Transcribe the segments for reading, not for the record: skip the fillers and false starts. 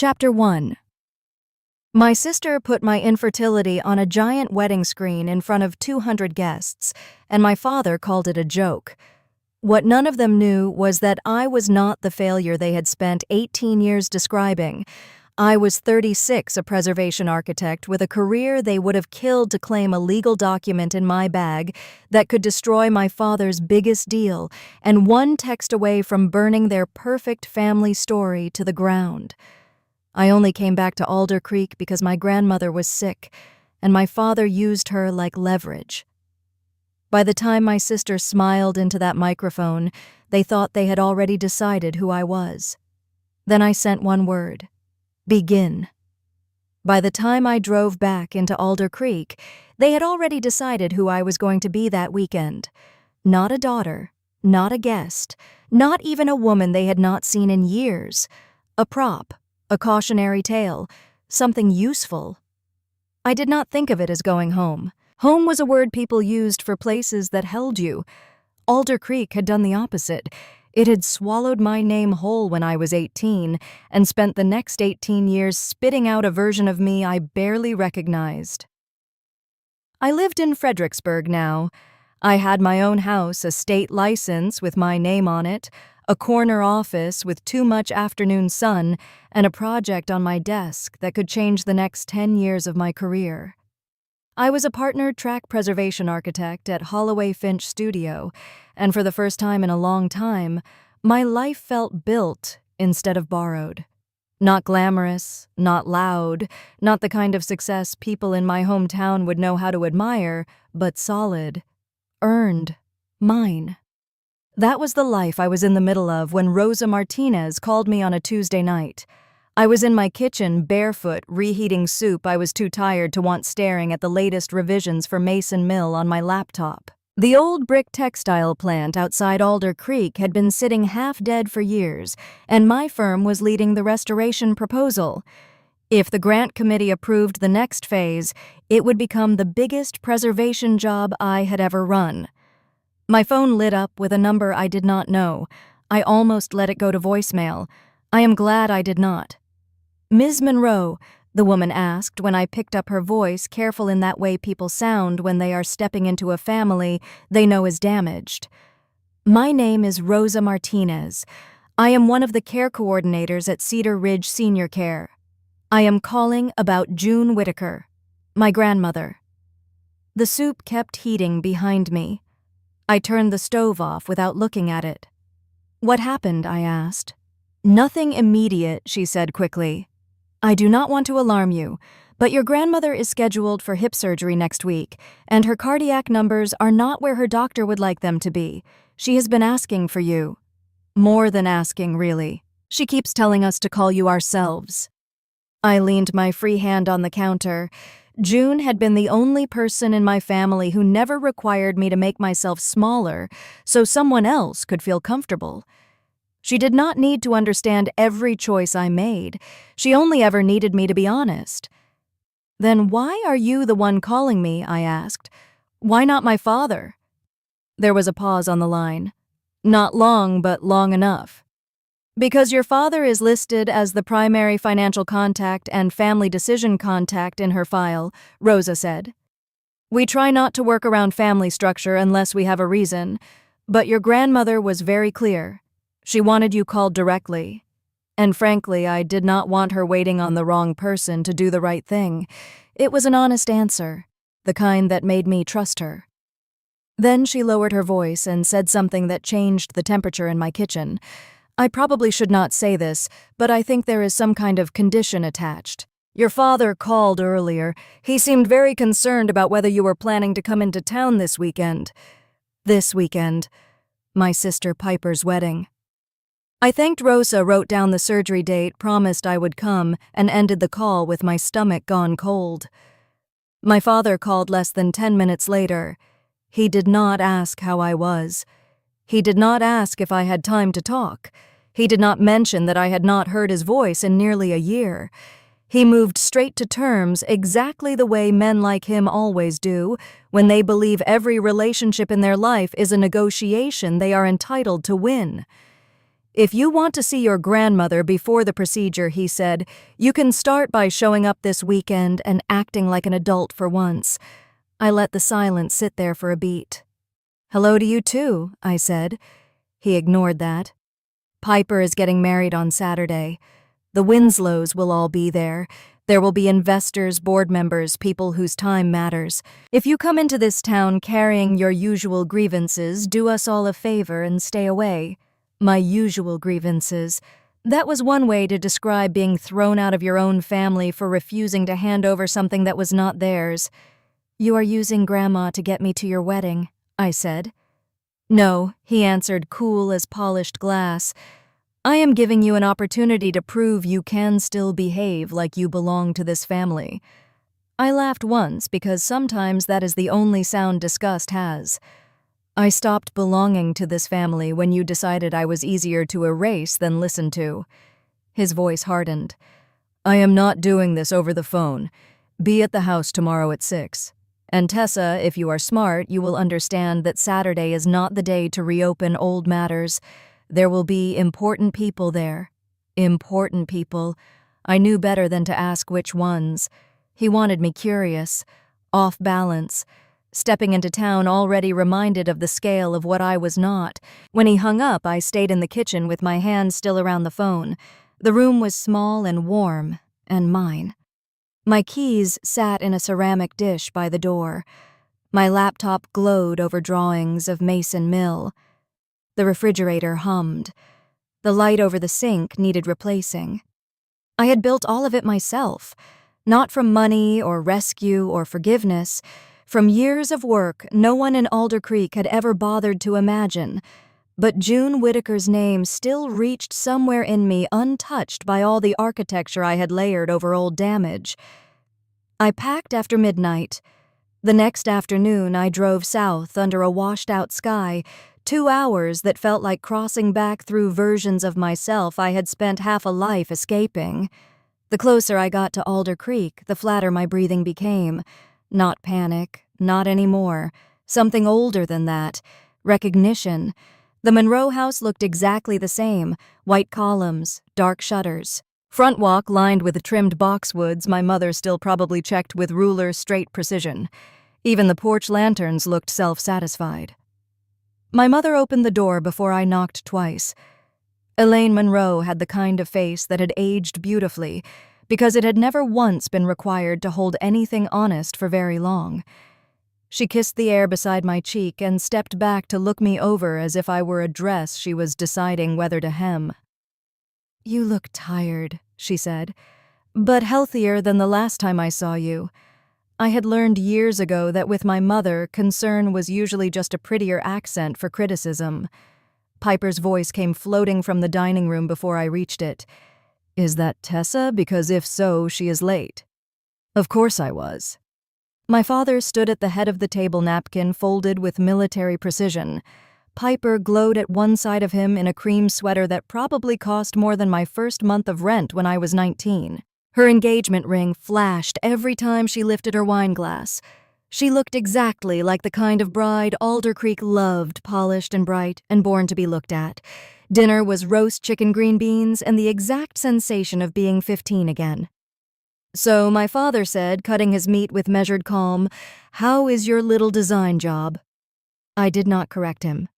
Chapter 1. My sister put my infertility on a giant wedding screen in front of 200 guests, and my father called it a joke. What none of them knew was that I was not the failure they had spent 18 years describing. I was 36, a preservation architect with a career they would have killed to claim a legal document in my bag that could destroy my father's biggest deal, and one text away from burning their perfect family story to the ground. I only came back to Alder Creek because my grandmother was sick, and my father used her like leverage. By the time my sister smiled into that microphone, they thought they had already decided who I was. Then I sent one word: begin. By the time I drove back into Alder Creek, they had already decided who I was going to be that weekend. Not a daughter, not a guest, not even a woman they had not seen in years. A prop. A cautionary tale, something useful. I did not think of it as going home. Home was a word people used for places that held you. Alder Creek had done the opposite. It had swallowed my name whole when I was 18 and spent the next 18 years spitting out a version of me I barely recognized. I lived in Fredericksburg now. I had my own house, a state license with my name on it, a corner office with too much afternoon sun, and a project on my desk that could change the next 10 years of my career. I was a partnered track preservation architect at Holloway Finch Studio, and for the first time in a long time, my life felt built instead of borrowed. Not glamorous, not loud, not the kind of success people in my hometown would know how to admire, but solid, earned, mine. That was the life I was in the middle of when Rosa Martinez called me on a Tuesday night. I was in my kitchen, barefoot, reheating soup I was too tired to want staring at the latest revisions for Mason Mill on my laptop. The old brick textile plant outside Alder Creek had been sitting half-dead for years, and my firm was leading the restoration proposal. If the grant committee approved the next phase, it would become the biggest preservation job I had ever run. My phone lit up with a number I did not know. I almost let it go to voicemail. I am glad I did not. "Ms. Monroe," the woman asked when I picked up her voice, careful in that way people sound when they are stepping into a family they know is damaged. "My name is Rosa Martinez. I am one of the care coordinators at Cedar Ridge Senior Care. I am calling about June Whitaker, my grandmother." The soup kept heating behind me. I turned the stove off without looking at it. "What happened?" I asked. "Nothing immediate," she said quickly. "I do not want to alarm you, but your grandmother is scheduled for hip surgery next week, and her cardiac numbers are not where her doctor would like them to be. She has been asking for you. More than asking, really. She keeps telling us to call you ourselves." I leaned my free hand on the counter. June had been the only person in my family who never required me to make myself smaller so someone else could feel comfortable. She did not need to understand every choice I made. She only ever needed me to be honest. "Then why are you the one calling me?" I asked. "Why not my father?" There was a pause on the line. "Not long, but long enough." "Because your father is listed as the primary financial contact and family decision contact in her file," Rosa said. "We try not to work around family structure unless we have a reason, but your grandmother was very clear. She wanted you called directly. And frankly, I did not want her waiting on the wrong person to do the right thing. It was an honest answer, the kind that made me trust her." Then she lowered her voice and said something that changed the temperature in my kitchen. "I probably should not say this, but I think there is some kind of condition attached. Your father called earlier. He seemed very concerned about whether you were planning to come into town this weekend." This weekend. My sister Piper's wedding. I thanked Rosa, wrote down the surgery date, promised I would come, and ended the call with my stomach gone cold. My father called less than 10 minutes later. He did not ask how I was. He did not ask if I had time to talk. He did not mention that I had not heard his voice in nearly a year. He moved straight to terms exactly the way men like him always do when they believe every relationship in their life is a negotiation they are entitled to win. "If you want to see your grandmother before the procedure," he said, "you can start by showing up this weekend and acting like an adult for once." I let the silence sit there for a beat. "Hello to you too," I said. He ignored that. "Piper is getting married on Saturday. The Winslows will all be there. There will be investors, board members, people whose time matters. If you come into this town carrying your usual grievances, do us all a favor and stay away." My usual grievances. That was one way to describe being thrown out of your own family for refusing to hand over something that was not theirs. "You are using Grandma to get me to your wedding," I said. "No," he answered, cool as polished glass. "I am giving you an opportunity to prove you can still behave like you belong to this family." I laughed once because sometimes that is the only sound disgust has. "I stopped belonging to this family when you decided I was easier to erase than listen to." His voice hardened. "I am not doing this over the phone. Be at the house tomorrow at 6. And Tessa, if you are smart, you will understand that Saturday is not the day to reopen old matters. There will be important people there." Important people. I knew better than to ask which ones. He wanted me curious, off balance, stepping into town already reminded of the scale of what I was not. When he hung up, I stayed in the kitchen with my hand still around the phone. The room was small and warm, and mine. My keys sat in a ceramic dish by the door. My laptop glowed over drawings of Mason Mill. The refrigerator hummed. The light over the sink needed replacing. I had built all of it myself, not from money or rescue or forgiveness, from years of work no one in Alder Creek had ever bothered to imagine. But June Whitaker's name still reached somewhere in me untouched by all the architecture I had layered over old damage. I packed after midnight. The next afternoon I drove south under a washed-out sky, 2 hours that felt like crossing back through versions of myself I had spent half a life escaping. The closer I got to Alder Creek, the flatter my breathing became. Not panic, not anymore. Something older than that. Recognition. The Monroe house looked exactly the same. White columns, dark shutters. Front walk lined with trimmed boxwoods my mother still probably checked with ruler-straight precision. Even the porch lanterns looked self-satisfied. My mother opened the door before I knocked twice. Elaine Monroe had the kind of face that had aged beautifully, because it had never once been required to hold anything honest for very long. She kissed the air beside my cheek and stepped back to look me over as if I were a dress she was deciding whether to hem. "You look tired," she said, "but healthier than the last time I saw you." I had learned years ago that with my mother, concern was usually just a prettier accent for criticism. Piper's voice came floating from the dining room before I reached it. "Is that Tessa? Because if so, she is late." Of course I was. My father stood at the head of the table napkin folded with military precision. Piper glowed at one side of him in a cream sweater that probably cost more than my first month of rent when I was 19. Her engagement ring flashed every time she lifted her wine glass. She looked exactly like the kind of bride Alder Creek loved, polished and bright and born to be looked at. Dinner was roast chicken green beans and the exact sensation of being 15 again. "So my father said, cutting his meat with measured calm, 'How is your little design job?'" I did not correct him.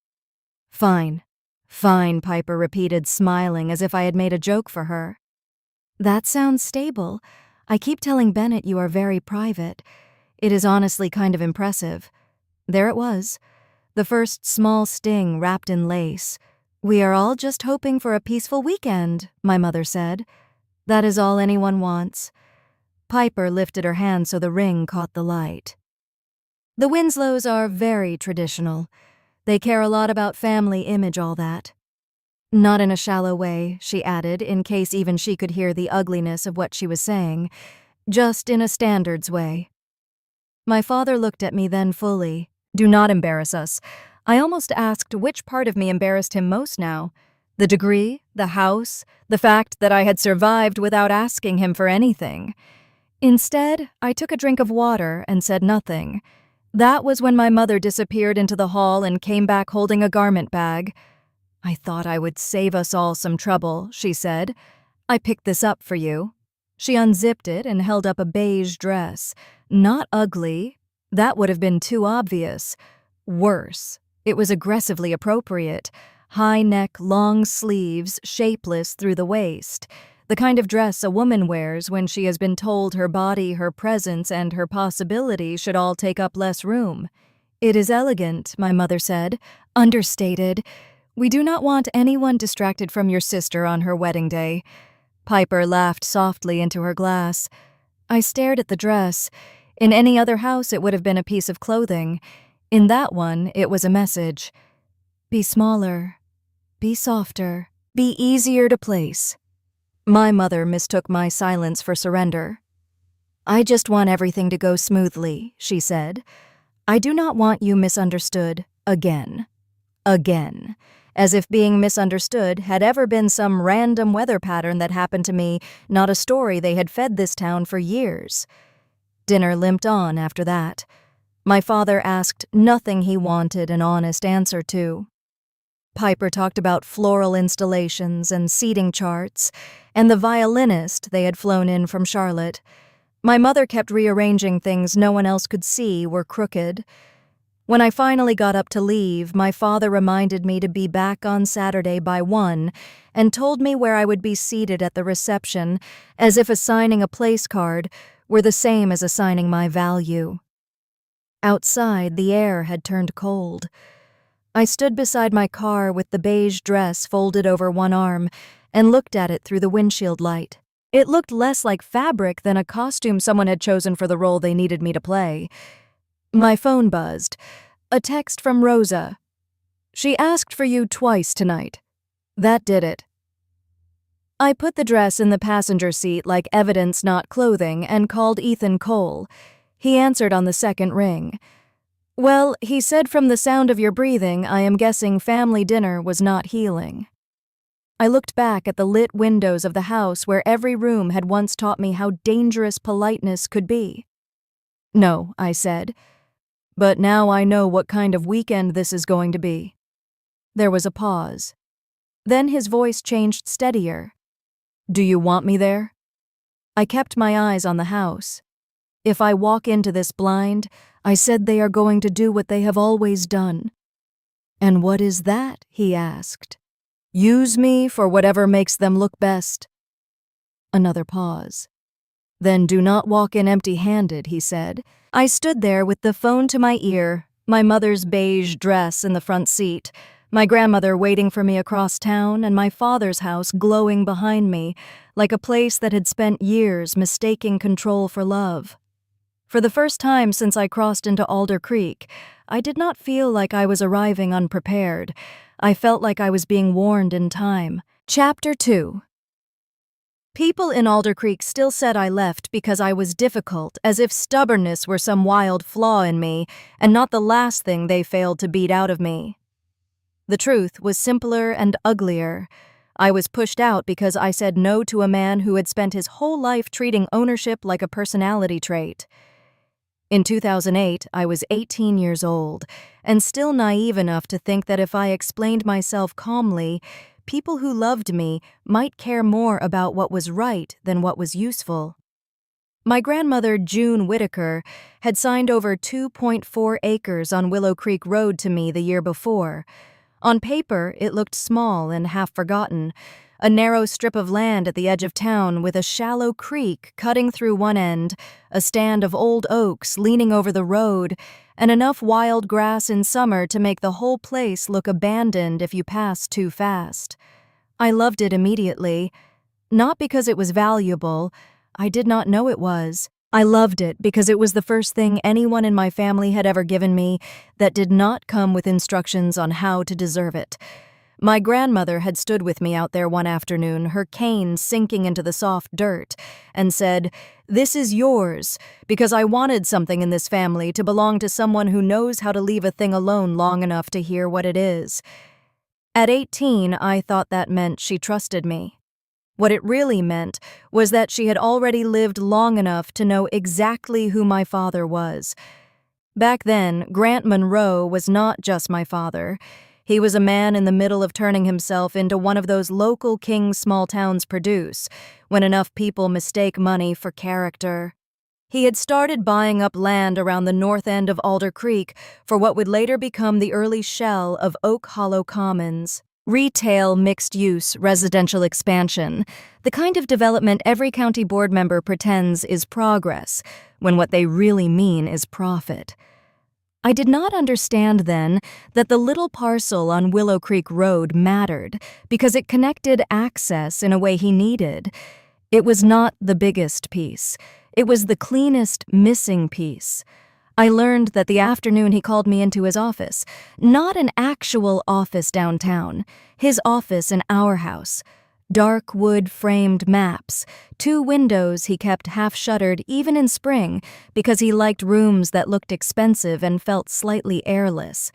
"Fine. Fine," Piper repeated, smiling as if I had made a joke for her. "That sounds stable. I keep telling Bennett you are very private. It is honestly kind of impressive." There it was, the first small sting wrapped in lace. "We are all just hoping for a peaceful weekend," my mother said. "That is all anyone wants." Piper lifted her hand so the ring caught the light. "The Winslows are very traditional. They care a lot about family image, all that." "Not in a shallow way," she added, in case even she could hear the ugliness of what she was saying. "Just in a standards way." My father looked at me then fully. "Do not embarrass us." I almost asked which part of me embarrassed him most now. The degree, the house, the fact that I had survived without asking him for anything. Instead, I took a drink of water and said nothing. That was when my mother disappeared into the hall and came back holding a garment bag. "I thought I would save us all some trouble," she said. "I picked this up for you." She unzipped it and held up a beige dress. Not ugly. That would have been too obvious. Worse. It was aggressively appropriate. High neck, long sleeves, shapeless through the waist. The kind of dress a woman wears when she has been told her body, her presence, and her possibility should all take up less room. "It is elegant," my mother said. "Understated. We do not want anyone distracted from your sister on her wedding day." Piper laughed softly into her glass. I stared at the dress. In any other house it would have been a piece of clothing. In that one, it was a message. Be smaller. Be softer. Be easier to place. My mother mistook my silence for surrender. "I just want everything to go smoothly," she said. "I do not want you misunderstood again. Again. As if being misunderstood had ever been some random weather pattern that happened to me, not a story they had fed this town for years." Dinner limped on after that. My father asked nothing he wanted an honest answer to. Piper talked about floral installations and seating charts, and the violinist they had flown in from Charlotte. My mother kept rearranging things no one else could see were crooked. When I finally got up to leave, my father reminded me to be back on Saturday by 1 and told me where I would be seated at the reception, as if assigning a place card were the same as assigning my value. Outside, the air had turned cold. I stood beside my car with the beige dress folded over one arm and looked at it through the windshield light. It looked less like fabric than a costume someone had chosen for the role they needed me to play. My phone buzzed. A text from Rosa. "She asked for you twice tonight." That did it. I put the dress in the passenger seat like evidence, not clothing, and called Ethan Cole. He answered on the second ring. "Well, he said from the sound of your breathing, I am guessing family dinner was not healing." I looked back at the lit windows of the house where every room had once taught me how dangerous politeness could be. "No," I said. "But now I know what kind of weekend this is going to be." There was a pause. Then his voice changed steadier. "Do you want me there?" I kept my eyes on the house. "If I walk into this blind, I said they are going to do what they have always done." "And what is that?" he asked. "Use me for whatever makes them look best." Another pause. "Then do not walk in empty-handed," he said. I stood there with the phone to my ear, my mother's beige dress in the front seat, my grandmother waiting for me across town, and my father's house glowing behind me, like a place that had spent years mistaking control for love. For the first time since I crossed into Alder Creek, I did not feel like I was arriving unprepared. I felt like I was being warned in time. Chapter 2. People in Alder Creek still said I left because I was difficult, as if stubbornness were some wild flaw in me, and not the last thing they failed to beat out of me. The truth was simpler and uglier. I was pushed out because I said no to a man who had spent his whole life treating ownership like a personality trait. In 2008, I was 18 years old, and still naive enough to think that if I explained myself calmly, people who loved me might care more about what was right than what was useful. My grandmother, June Whitaker, had signed over 2.4 acres on Willow Creek Road to me the year before. On paper, it looked small and half-forgotten, a narrow strip of land at the edge of town with a shallow creek cutting through one end, a stand of old oaks leaning over the road, and enough wild grass in summer to make the whole place look abandoned if you passed too fast. I loved it immediately, not because it was valuable. I did not know it was. I loved it because it was the first thing anyone in my family had ever given me that did not come with instructions on how to deserve it. My grandmother had stood with me out there one afternoon, her cane sinking into the soft dirt, and said, "This is yours, because I wanted something in this family to belong to someone who knows how to leave a thing alone long enough to hear what it is." At 18, I thought that meant she trusted me. What it really meant was that she had already lived long enough to know exactly who my father was. Back then, Grant Monroe was not just my father. He was a man in the middle of turning himself into one of those local kings small towns produce, when enough people mistake money for character. He had started buying up land around the north end of Alder Creek for what would later become the early shell of Oak Hollow Commons. Retail, mixed-use, residential expansion, the kind of development every county board member pretends is progress, when what they really mean is profit. I did not understand then that the little parcel on Willow Creek Road mattered because it connected access in a way he needed. It was not the biggest piece. It was the cleanest missing piece. I learned that the afternoon he called me into his office, not an actual office downtown, his office in our house. Dark wood-framed maps, 2 windows he kept half-shuttered even in spring because he liked rooms that looked expensive and felt slightly airless.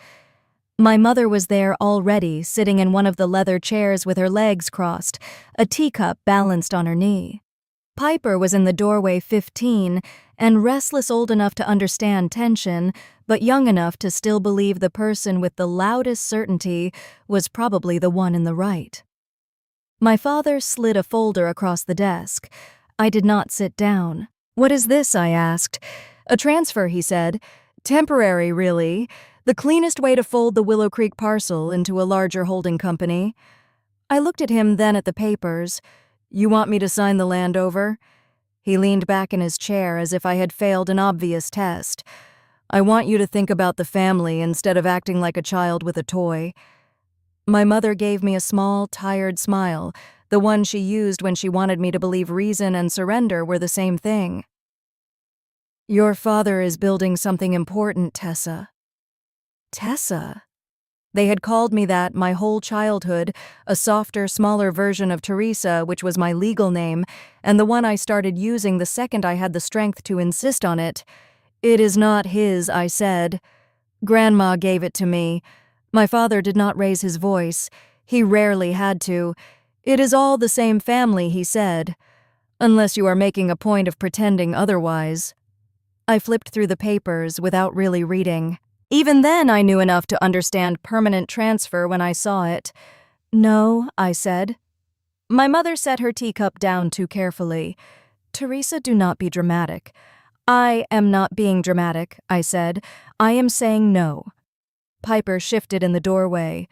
My mother was there already, sitting in one of the leather chairs with her legs crossed, a teacup balanced on her knee. Piper was in the doorway 15 and restless, old enough to understand tension, but young enough to still believe the person with the loudest certainty was probably the one in the right. My father slid a folder across the desk. I did not sit down. "What is this?" I asked. "A transfer," he said. "Temporary, really. The cleanest way to fold the Willow Creek parcel into a larger holding company." I looked at him, then at the papers. "You want me to sign the land over?" He leaned back in his chair as if I had failed an obvious test. "I want you to think about the family instead of acting like a child with a toy." My mother gave me a small, tired smile, the one she used when she wanted me to believe reason and surrender were the same thing. "Your father is building something important, Tessa." Tessa? They had called me that my whole childhood, a softer, smaller version of Teresa, which was my legal name, and the one I started using the second I had the strength to insist on it. "It is not his," I said. "Grandma gave it to me." My father did not raise his voice. He rarely had to. "It is all the same family," he said. "Unless you are making a point of pretending otherwise." I flipped through the papers without really reading. Even then I knew enough to understand permanent transfer when I saw it. "No," I said. My mother set her teacup down too carefully. "Teresa, do not be dramatic." "I am not being dramatic," I said. "I am saying no." Piper shifted in the doorway.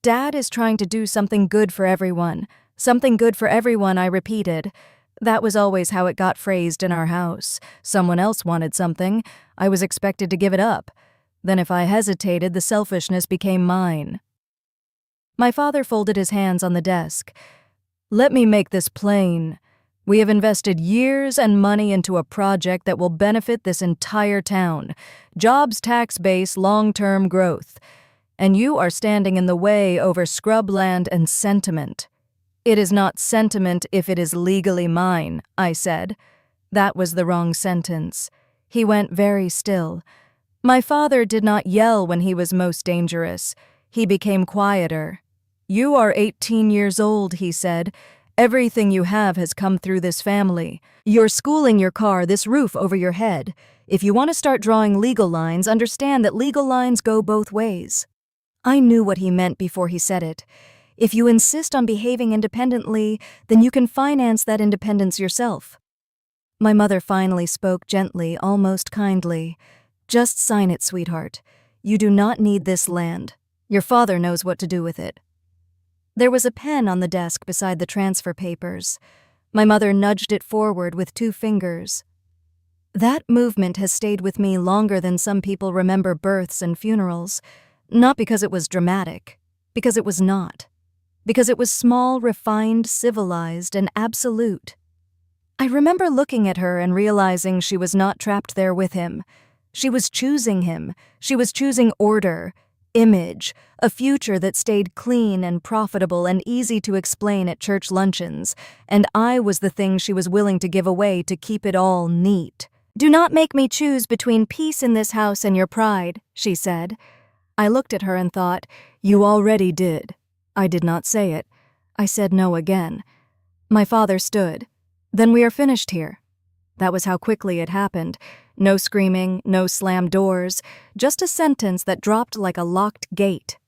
"Dad is trying to do something good for everyone. Something good for everyone," I repeated. That was always how it got phrased in our house. Someone else wanted something. I was expected to give it up. Then if I hesitated, the selfishness became mine. My father folded his hands on the desk. "Let me make this plain. We have invested years and money into a project that will benefit this entire town. Jobs, tax base, long-term growth. And you are standing in the way over scrubland and sentiment." "It is not sentiment if it is legally mine," I said. That was the wrong sentence. He went very still. My father did not yell when he was most dangerous. He became quieter. "You are 18 years old," he said. "Everything you have has come through this family. Your schooling, your car, this roof over your head. If you want to start drawing legal lines, understand that legal lines go both ways." I knew what he meant before he said it. If you insist on behaving independently, then you can finance that independence yourself. My mother finally spoke gently, almost kindly. "Just sign it, sweetheart. You do not need this land. Your father knows what to do with it." There was a pen on the desk beside the transfer papers. My mother nudged it forward with 2 fingers. That movement has stayed with me longer than some people remember births and funerals. Not because it was dramatic, because it was not. Because it was small, refined, civilized, and absolute. I remember looking at her and realizing she was not trapped there with him. She was choosing him. She was choosing order, image, a future that stayed clean and profitable and easy to explain at church luncheons, and I was the thing she was willing to give away to keep it all neat. "Do not make me choose between peace in this house and your pride," she said. I looked at her and thought, "You already did." I did not say it. I said no again. My father stood. "Then we are finished here." That was how quickly it happened. No screaming, no slammed doors, just a sentence that dropped like a locked gate.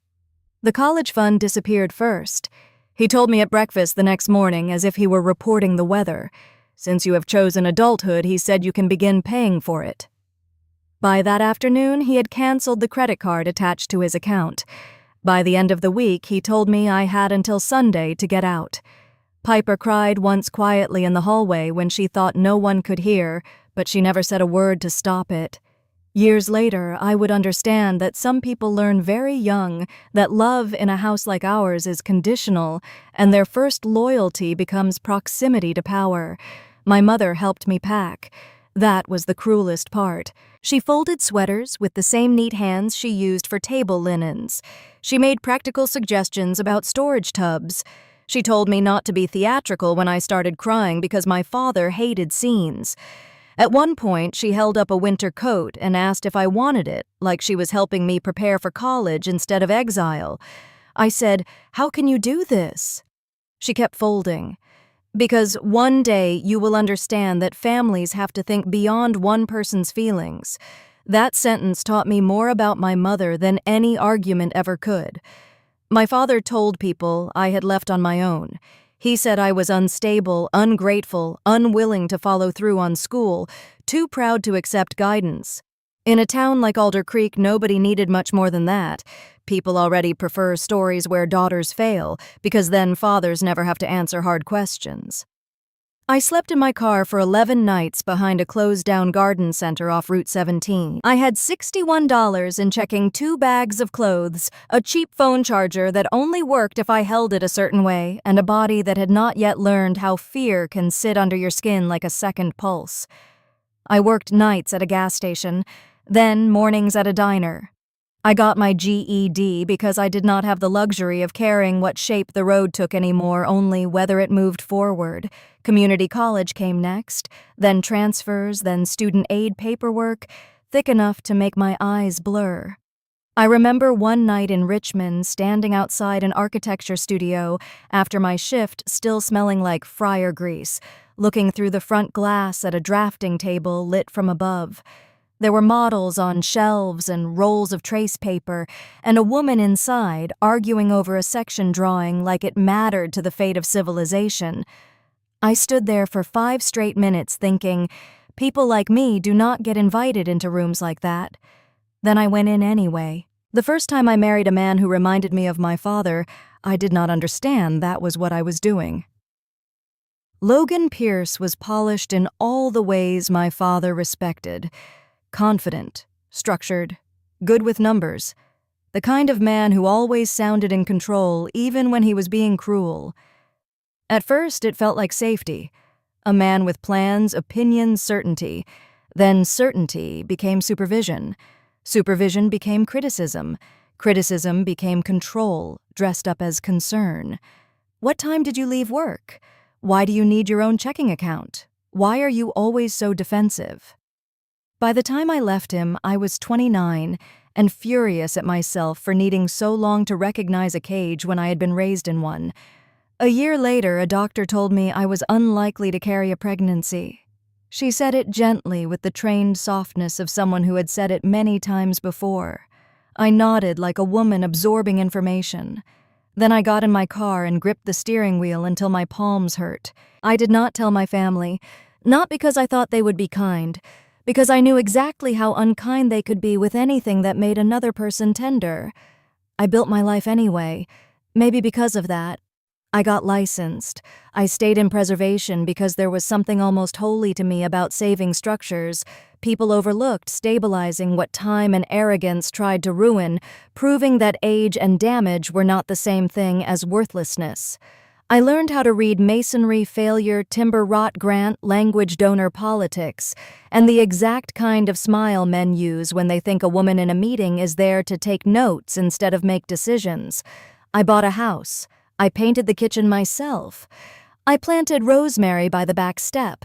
The college fund disappeared first. He told me at breakfast the next morning as if he were reporting the weather. Since you have chosen adulthood, he said you can begin paying for it. By that afternoon, he had canceled the credit card attached to his account. By the end of the week, he told me I had until Sunday to get out. Piper cried once quietly in the hallway when she thought no one could hear, but she never said a word to stop it. Years later, I would understand that some people learn very young that love in a house like ours is conditional, and their first loyalty becomes proximity to power. My mother helped me pack. That was the cruelest part. She folded sweaters with the same neat hands she used for table linens. She made practical suggestions about storage tubs. She told me not to be theatrical when I started crying because my father hated scenes. At one point, she held up a winter coat and asked if I wanted it, like she was helping me prepare for college instead of exile. I said, "How can you do this?" She kept folding. "Because one day you will understand that families have to think beyond one person's feelings." That sentence taught me more about my mother than any argument ever could. My father told people I had left on my own. He said I was unstable, ungrateful, unwilling to follow through on school, too proud to accept guidance. In a town like Alder Creek, nobody needed much more than that. People already prefer stories where daughters fail, because then fathers never have to answer hard questions. I slept in my car for 11 nights behind a closed-down garden center off Route 17. I had $61 in checking 2 bags of clothes, a cheap phone charger that only worked if I held it a certain way, and a body that had not yet learned how fear can sit under your skin like a second pulse. I worked nights at a gas station, then mornings at a diner. I got my GED because I did not have the luxury of caring what shape the road took anymore, only whether it moved forward. Community college came next, then transfers, then student aid paperwork, thick enough to make my eyes blur. I remember one night in Richmond standing outside an architecture studio after my shift, still smelling like fryer grease, looking through the front glass at a drafting table lit from above. There were models on shelves and rolls of trace paper, and a woman inside arguing over a section drawing like it mattered to the fate of civilization. I stood there for 5 straight minutes thinking, people like me do not get invited into rooms like that. Then I went in anyway. The first time I married a man who reminded me of my father, I did not understand that was what I was doing. Logan Pierce was polished in all the ways my father respected. Confident, structured, good with numbers. The kind of man who always sounded in control even when he was being cruel. At first, it felt like safety. A man with plans, opinions, certainty. Then certainty became supervision. Supervision became criticism. Criticism became control, dressed up as concern. What time did you leave work? Why do you need your own checking account? Why are you always so defensive? By the time I left him, I was 29 and furious at myself for needing so long to recognize a cage when I had been raised in one. A year later, a doctor told me I was unlikely to carry a pregnancy. She said it gently with the trained softness of someone who had said it many times before. I nodded like a woman absorbing information. Then I got in my car and gripped the steering wheel until my palms hurt. I did not tell my family, not because I thought they would be kind, because I knew exactly how unkind they could be with anything that made another person tender. I built my life anyway, maybe because of that. I got licensed. I stayed in preservation because there was something almost holy to me about saving structures. People overlooked stabilizing what time and arrogance tried to ruin, proving that age and damage were not the same thing as worthlessness. I learned how to read masonry, failure, timber rot grant, language donor politics, and the exact kind of smile men use when they think a woman in a meeting is there to take notes instead of make decisions. I bought a house. I painted the kitchen myself. I planted rosemary by the back step.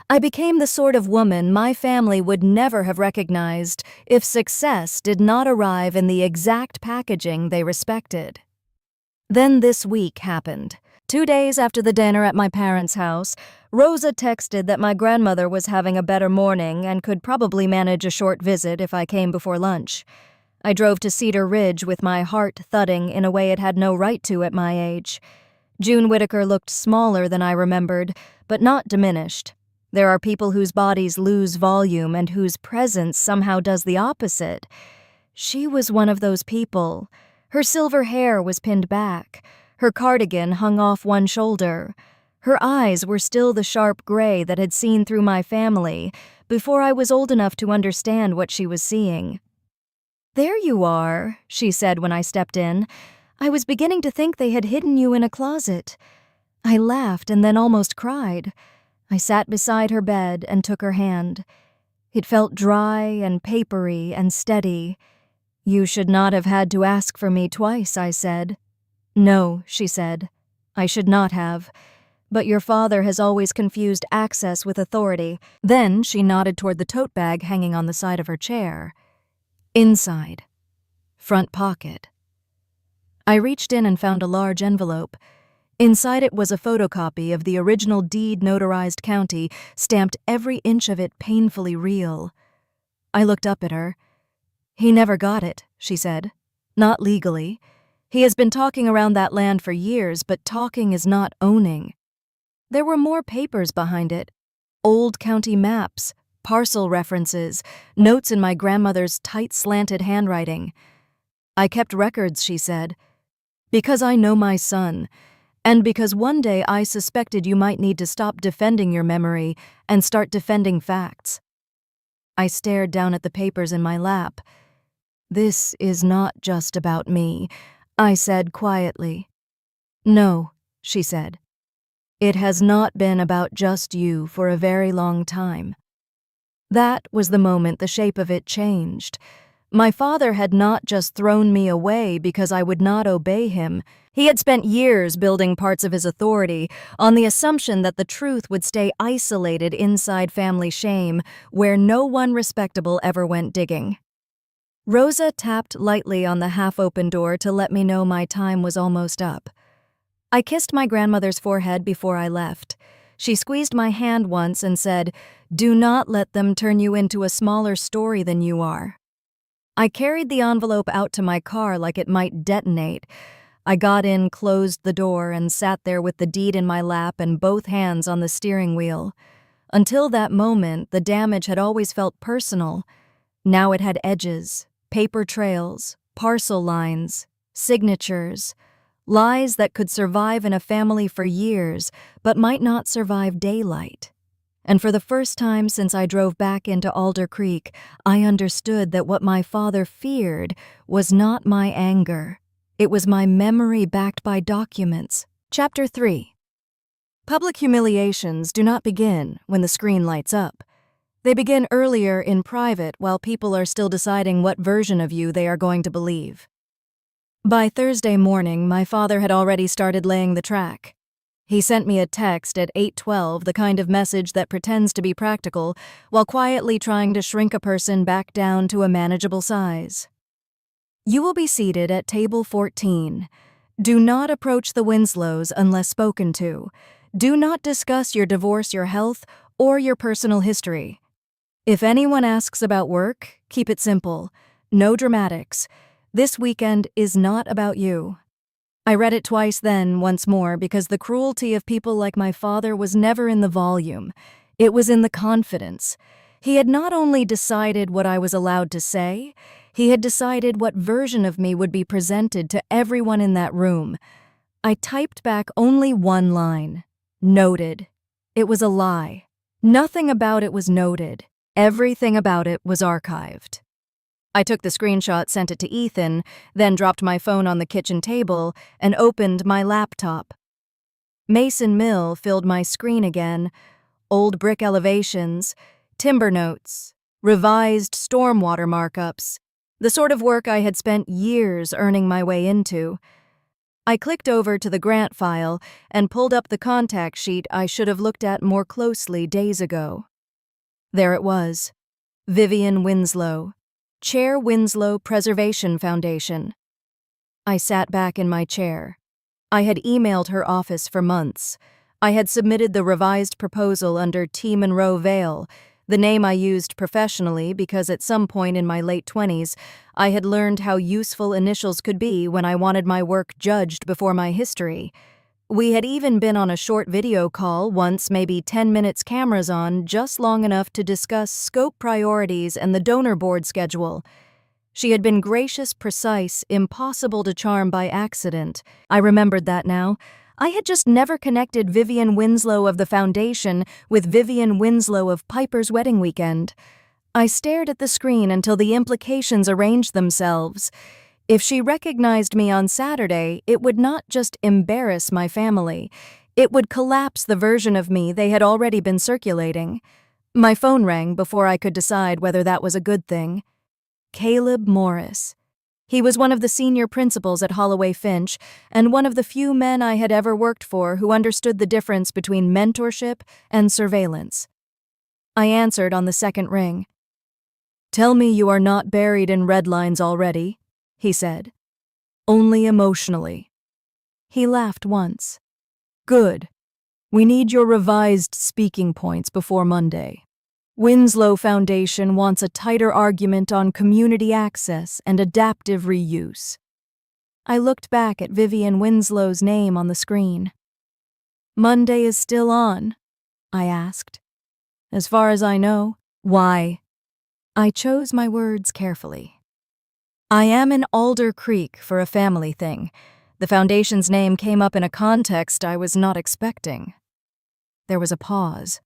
I became the sort of woman my family would never have recognized if success did not arrive in the exact packaging they respected. Then this week happened. 2 days after the dinner at my parents' house, Rosa texted that my grandmother was having a better morning and could probably manage a short visit if I came before lunch. I drove to Cedar Ridge with my heart thudding in a way it had no right to at my age. June Whittaker looked smaller than I remembered, but not diminished. There are people whose bodies lose volume and whose presence somehow does the opposite. She was one of those people. Her silver hair was pinned back. Her cardigan hung off one shoulder. Her eyes were still the sharp gray that had seen through my family before I was old enough to understand what she was seeing. "There you are," she said when I stepped in. "I was beginning to think they had hidden you in a closet." I laughed and then almost cried. I sat beside her bed and took her hand. It felt dry and papery and steady. "You should not have had to ask for me twice," I said. "No," she said. "I should not have. But your father has always confused access with authority." Then she nodded toward the tote bag hanging on the side of her chair. Inside. Front pocket. I reached in and found a large envelope. Inside it was a photocopy of the original deed notarized county, stamped every inch of it painfully real. I looked up at her. "He never got it," she said. "Not legally. He has been talking around that land for years, but talking is not owning." There were more papers behind it. Old county maps, parcel references, notes in my grandmother's tight slanted handwriting. "I kept records," she said, "because I know my son, and because one day I suspected you might need to stop defending your memory and start defending facts." I stared down at the papers in my lap. "This is not just about me," I said quietly. "No," she said. "It has not been about just you for a very long time." That was the moment the shape of it changed. My father had not just thrown me away because I would not obey him. He had spent years building parts of his authority on the assumption that the truth would stay isolated inside family shame, where no one respectable ever went digging. Rosa tapped lightly on the half-open door to let me know my time was almost up. I kissed my grandmother's forehead before I left. She squeezed my hand once and said, "Do not let them turn you into a smaller story than you are." I carried the envelope out to my car like it might detonate. I got in, closed the door, and sat there with the deed in my lap and both hands on the steering wheel. Until that moment, the damage had always felt personal. Now it had edges, paper trails, parcel lines, signatures, lies that could survive in a family for years, but might not survive daylight. And for the first time since I drove back into Alder Creek, I understood that what my father feared was not my anger. It was my memory backed by documents. Chapter 3. Public humiliations do not begin when the screen lights up. They begin earlier in private while people are still deciding what version of you they are going to believe. By Thursday morning, my father had already started laying the track. He sent me a text at 8:12, the kind of message that pretends to be practical while quietly trying to shrink a person back down to a manageable size. "You will be seated at table 14. Do not approach the Winslows unless spoken to. Do not discuss your divorce, your health, or your personal history. If anyone asks about work, keep it simple. No dramatics. This weekend is not about you." I read it twice then, once more, because the cruelty of people like my father was never in the volume. It was in the confidence. He had not only decided what I was allowed to say, he had decided what version of me would be presented to everyone in that room. I typed back only one line. Noted. It was a lie. Nothing about it was noted. Everything about it was archived. I took the screenshot, sent it to Ethan, then dropped my phone on the kitchen table and opened my laptop. Mason Mill filled my screen again. Old brick elevations, timber notes, revised stormwater markups, the sort of work I had spent years earning my way into. I clicked over to the grant file and pulled up the contact sheet I should have looked at more closely days ago. There it was. Vivian Winslow, Chair Winslow Preservation Foundation. I sat back in my chair. I had emailed her office for months. I had submitted the revised proposal under T. Monroe Vale, the name I used professionally because at some point in my late 20s, I had learned how useful initials could be when I wanted my work judged before my history. We had even been on a short video call once, maybe 10 minutes cameras on, just long enough to discuss scope priorities and the donor board schedule. She had been gracious, precise, impossible to charm by accident. I remembered that now. I had just never connected Vivian Winslow of the Foundation with Vivian Winslow of Piper's wedding weekend. I stared at the screen until the implications arranged themselves. If she recognized me on Saturday, it would not just embarrass my family. It would collapse the version of me they had already been circulating. My phone rang before I could decide whether that was a good thing. Caleb Morris. He was one of the senior principals at Holloway Finch, and one of the few men I had ever worked for who understood the difference between mentorship and surveillance. I answered on the second ring. "Tell me you are not buried in red lines already," he said. "Only emotionally." He laughed once. "Good. We need your revised speaking points before Monday. Winslow Foundation wants a tighter argument on community access and adaptive reuse." I looked back at Vivian Winslow's name on the screen. "Monday is still on?" I asked. "As far as I know." "Why?" I chose my words carefully. "I am in Alder Creek for a family thing. The Foundation's name came up in a context I was not expecting." There was a pause.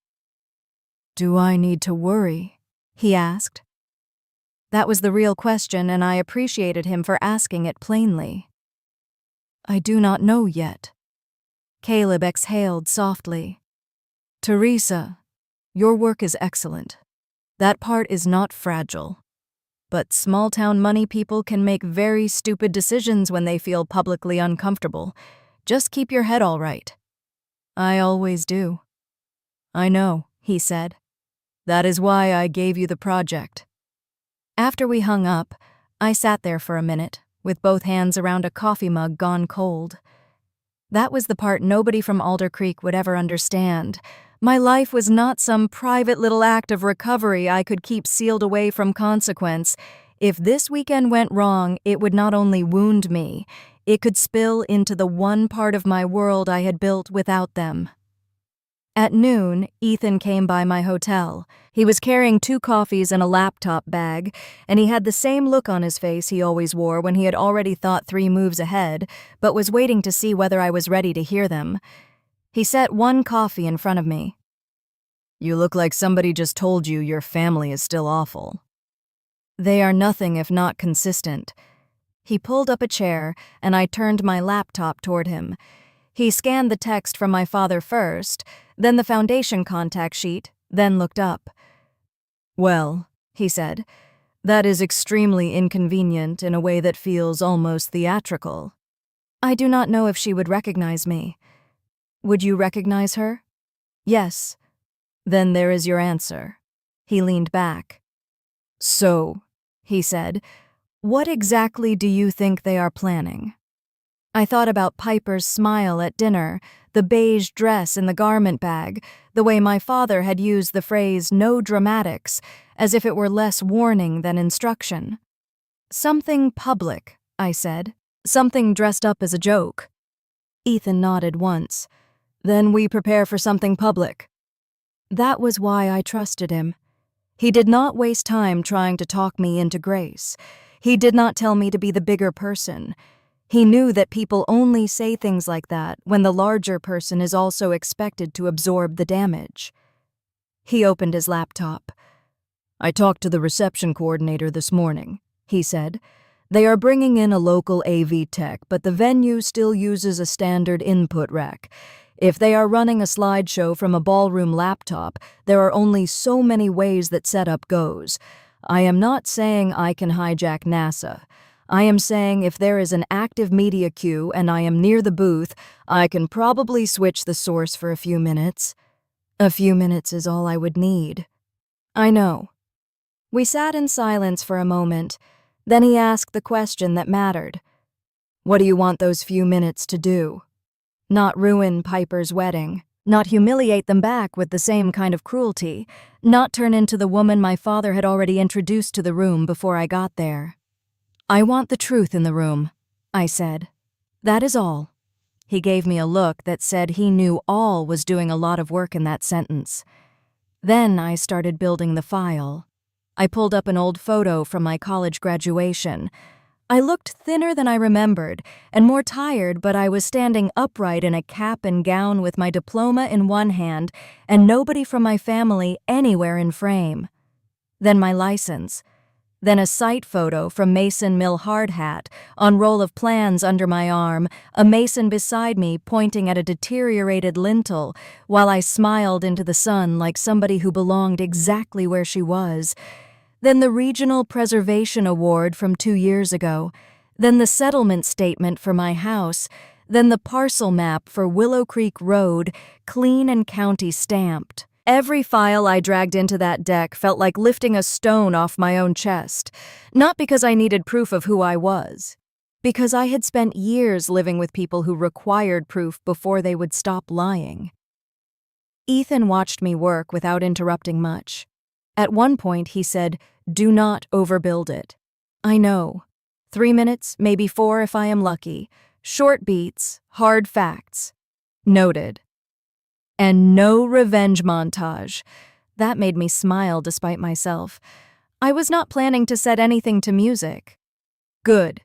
"Do I need to worry?" he asked. That was the real question, and I appreciated him for asking it plainly. "I do not know yet." Caleb exhaled softly. "Teresa, your work is excellent. That part is not fragile. But small-town money people can make very stupid decisions when they feel publicly uncomfortable. Just keep your head all right." "I always do." "I know," he said. "That is why I gave you the project." After we hung up, I sat there for a minute, with both hands around a coffee mug gone cold. That was the part nobody from Alder Creek would ever understand. My life was not some private little act of recovery I could keep sealed away from consequence. If this weekend went wrong, it would not only wound me, it could spill into the one part of my world I had built without them. At noon, Ethan came by my hotel. He was carrying 2 coffees and a laptop bag, and he had the same look on his face he always wore when he had already thought 3 moves ahead, but was waiting to see whether I was ready to hear them. He set 1 coffee in front of me. "You look like somebody just told you your family is still awful." "They are nothing if not consistent." He pulled up a chair, and I turned my laptop toward him. He scanned the text from my father first, then the Foundation contact sheet, then looked up. "Well," he said, "that is extremely inconvenient in a way that feels almost theatrical. I do not know if she would recognize me." "Would you recognize her?" "Yes." "Then there is your answer." He leaned back. "So," he said, "what exactly do you think they are planning?" I thought about Piper's smile at dinner, the beige dress in the garment bag, the way my father had used the phrase "no dramatics," as if it were less warning than instruction. "Something public," I said. "Something dressed up as a joke." Ethan nodded once. "Then we prepare for something public." That was why I trusted him. He did not waste time trying to talk me into grace. He did not tell me to be the bigger person. He knew that people only say things like that when the larger person is also expected to absorb the damage. He opened his laptop. "I talked to the reception coordinator this morning," he said. "They are bringing in a local AV tech, but the venue still uses a standard input rack. If they are running a slideshow from a ballroom laptop, there are only so many ways that setup goes. I am not saying I can hijack NASA. I am saying if there is an active media queue and I am near the booth, I can probably switch the source for a few minutes. A few minutes is all I would need." "I know." We sat in silence for a moment. Then he asked the question that mattered. "What do you want those few minutes to do?" "Not ruin Piper's wedding," Not humiliate them back with the same kind of cruelty, not turn into the woman my father had already introduced to the room before I got there. "I want the truth in the room," I said. "That is all." He gave me a look that said he knew all was doing a lot of work in that sentence. Then I started building the file. I pulled up an old photo from my college graduation. I looked thinner than I remembered, and more tired, but I was standing upright in a cap and gown with my diploma in one hand and nobody from my family anywhere in frame. Then my license. Then a site photo from Mason Mill hard hat, on roll of plans under my arm, a mason beside me pointing at a deteriorated lintel, while I smiled into the sun like somebody who belonged exactly where she was. Then the Regional Preservation Award from 2 years ago. Then the settlement statement for my house. Then the parcel map for Willow Creek Road, clean and county stamped. Every file I dragged into that deck felt like lifting a stone off my own chest, not because I needed proof of who I was, because I had spent years living with people who required proof before they would stop lying. Ethan watched me work without interrupting much. At one point he said, "Do not overbuild it." I know. 3 minutes, maybe 4 if I am lucky. Short beats, hard facts. Noted. And no revenge montage. That made me smile despite myself. I was not planning to set anything to music. Good,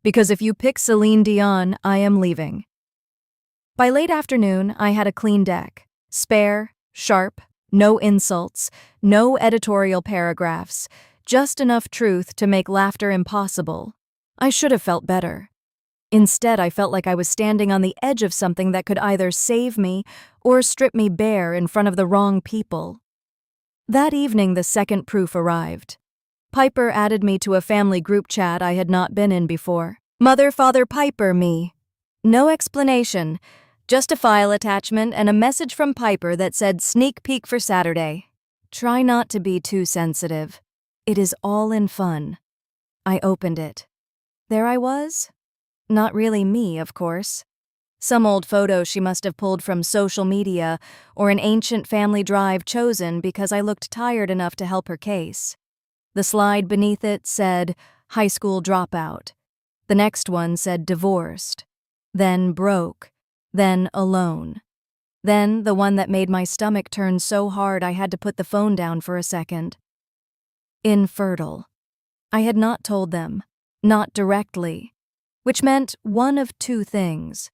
because if you pick Celine Dion, I am leaving. By late afternoon, I had a clean deck. Spare, sharp, no insults, no editorial paragraphs, just enough truth to make laughter impossible. I should have felt better. Instead, I felt like I was standing on the edge of something that could either save me or strip me bare in front of the wrong people. That evening, the second proof arrived. Piper added me to a family group chat I had not been in before. Mother, Father, Piper, me. No explanation, just a file attachment and a message from Piper that said sneak peek for Saturday. Try not to be too sensitive. It is all in fun. I opened it. There I was. Not really me, of course. Some old photo she must have pulled from social media or an ancient family drive chosen because I looked tired enough to help her case. The slide beneath it said, high school dropout. The next one said divorced. Then broke. Then alone. Then the one that made my stomach turn so hard I had to put the phone down for a second. Infertile. I had not told them. Not directly. Which meant one of two things.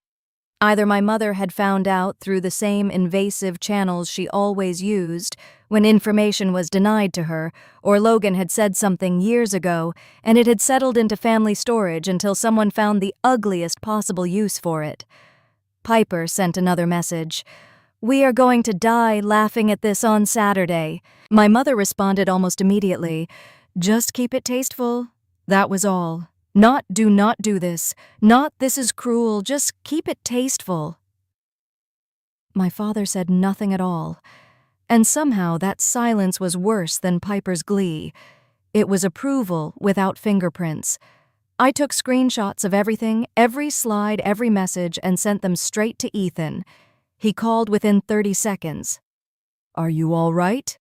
Either my mother had found out through the same invasive channels she always used when information was denied to her, or Logan had said something years ago and it had settled into family storage until someone found the ugliest possible use for it. Piper sent another message. "We are going to die laughing at this on Saturday." My mother responded almost immediately. "Just keep it tasteful." That was all. Not "do not do this," not "this is cruel," just keep it tasteful. My father said nothing at all, and somehow that silence was worse than Piper's glee. It was approval without fingerprints. I took screenshots of everything, every slide, every message, and sent them straight to Ethan. He called within 30 seconds. "Are you all right?"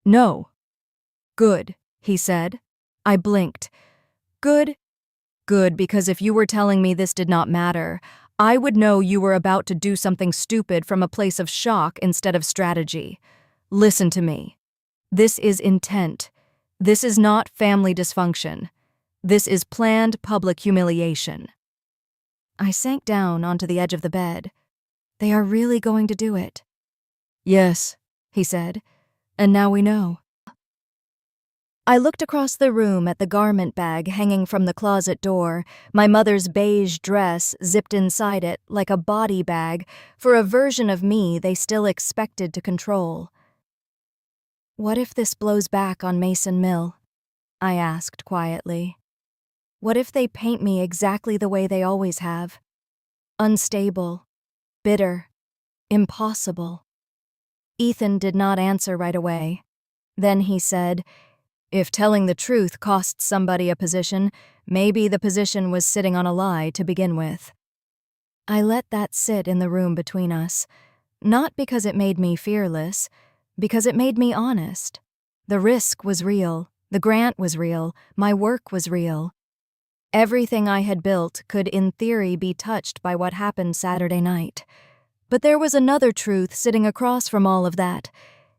"No." "Good," he said. I blinked. "Good." Good, because if you were telling me this did not matter, I would know you were about to do something stupid from a place of shock instead of strategy. Listen to me. This is intent. This is not family dysfunction. This is planned public humiliation. I sank down onto the edge of the bed. They are really going to do it. "Yes," he said, "and now we know." I looked across the room at the garment bag hanging from the closet door, my mother's beige dress zipped inside it like a body bag for a version of me they still expected to control. "What if this blows back on Mason Mill?" I asked quietly. "What if they paint me exactly the way they always have? Unstable, bitter, impossible." Ethan did not answer right away. Then he said, "If telling the truth costs somebody a position, maybe the position was sitting on a lie to begin with." I let that sit in the room between us. Not because it made me fearless, because it made me honest. The risk was real, the grant was real, my work was real. Everything I had built could, in theory, be touched by what happened Saturday night. But there was another truth sitting across from all of that.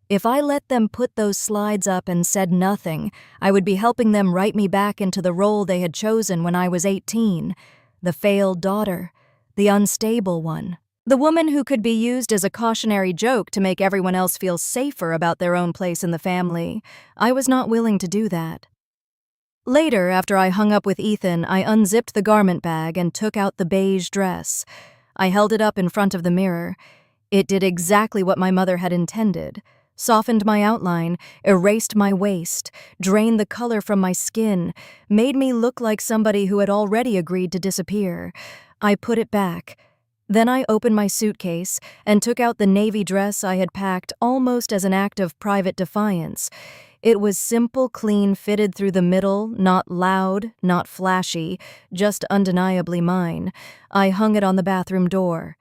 If I let them put those slides up and said nothing, I would be helping them write me back into the role they had chosen when I was 18. The failed daughter, the unstable one, the woman who could be used as a cautionary joke to make everyone else feel safer about their own place in the family. I was not willing to do that. Later, after I hung up with Ethan, I unzipped the garment bag and took out the beige dress. I held it up in front of the mirror. It did exactly what my mother had intended. Softened my outline, erased my waist, drained the color from my skin, made me look like somebody who had already agreed to disappear. I put it back. Then I opened my suitcase and took out the navy dress I had packed almost as an act of private defiance. It was simple, clean, fitted through the middle, not loud, not flashy, just undeniably mine. I hung it on the bathroom door.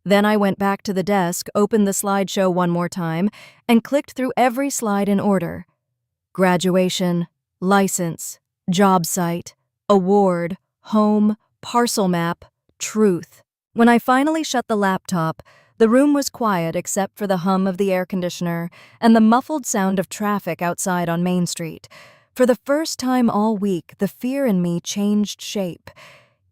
Then I went back to the desk, opened the slideshow one more time, and clicked through every slide in order. Graduation, license, job site, award, home, parcel map, truth. When I finally shut the laptop, the room was quiet except for the hum of the air conditioner and the muffled sound of traffic outside on Main Street. For the first time all week, the fear in me changed shape.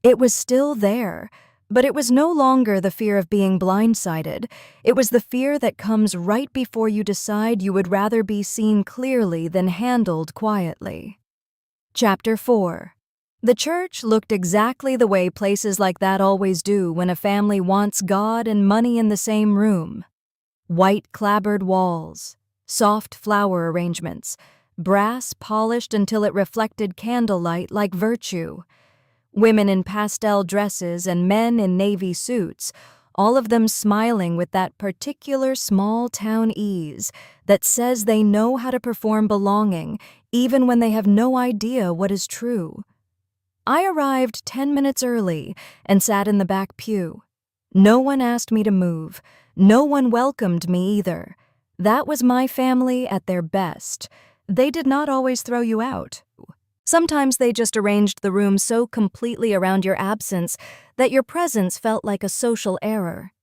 It was still there, but it was no longer the fear of being blindsided. It was the fear that comes right before you decide you would rather be seen clearly than handled quietly. Chapter 4. The church looked exactly the way places like that always do when a family wants God and money in the same room. White clapboard walls, soft flower arrangements, brass polished until it reflected candlelight like virtue. Women in pastel dresses and men in navy suits, all of them smiling with that particular small-town ease that says they know how to perform belonging even when they have no idea what is true. I arrived 10 minutes early and sat in the back pew. No one asked me to move. No one welcomed me either. That was my family at their best. They did not always throw you out. Sometimes they just arranged the room so completely around your absence that your presence felt like a social error.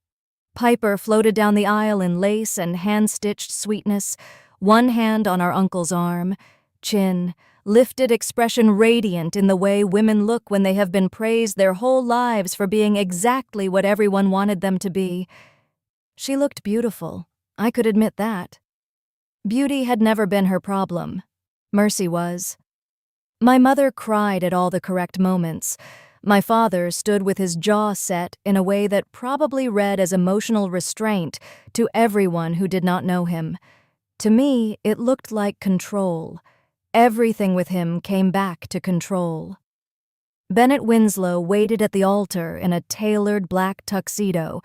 Piper floated down the aisle in lace and hand-stitched sweetness, one hand on our uncle's arm, chin, lifted expression radiant in the way women look when they have been praised their whole lives for being exactly what everyone wanted them to be. She looked beautiful. I could admit that. Beauty had never been her problem. Mercy was. My mother cried at all the correct moments. My father stood with his jaw set in a way that probably read as emotional restraint to everyone who did not know him. To me, it looked like control. Everything with him came back to control. Bennett Winslow waited at the altar in a tailored black tuxedo,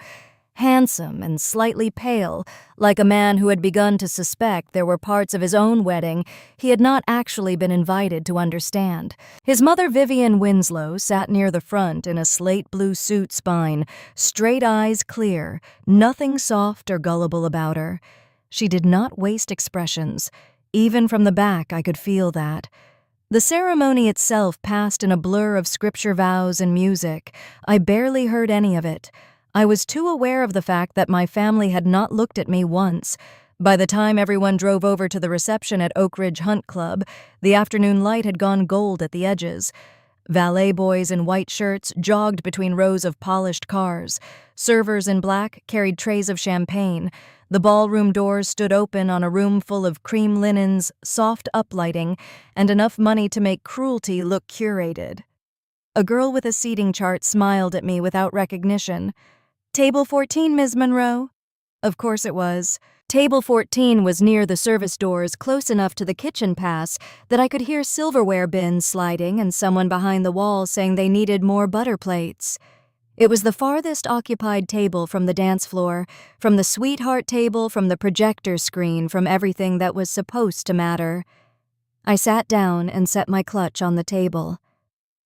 handsome and slightly pale, like a man who had begun to suspect there were parts of his own wedding he had not actually been invited to understand. His mother, Vivian Winslow, sat near the front in a slate blue suit spine, straight eyes clear, nothing soft or gullible about her. She did not waste expressions. Even from the back, I could feel that. The ceremony itself passed in a blur of scripture vows and music. I barely heard any of it. I was too aware of the fact that my family had not looked at me once. By the time everyone drove over to the reception at Oak Ridge Hunt Club, the afternoon light had gone gold at the edges. Valet boys in white shirts jogged between rows of polished cars. Servers in black carried trays of champagne. The ballroom doors stood open on a room full of cream linens, soft uplighting, and enough money to make cruelty look curated. A girl with a seating chart smiled at me without recognition. "Table 14, Ms. Monroe." Of course it was. Table 14 was near the service doors, close enough to the kitchen pass that I could hear silverware bins sliding and someone behind the wall saying they needed more butter plates. It was the farthest occupied table from the dance floor, from the sweetheart table, from the projector screen, from everything that was supposed to matter. I sat down and set my clutch on the table.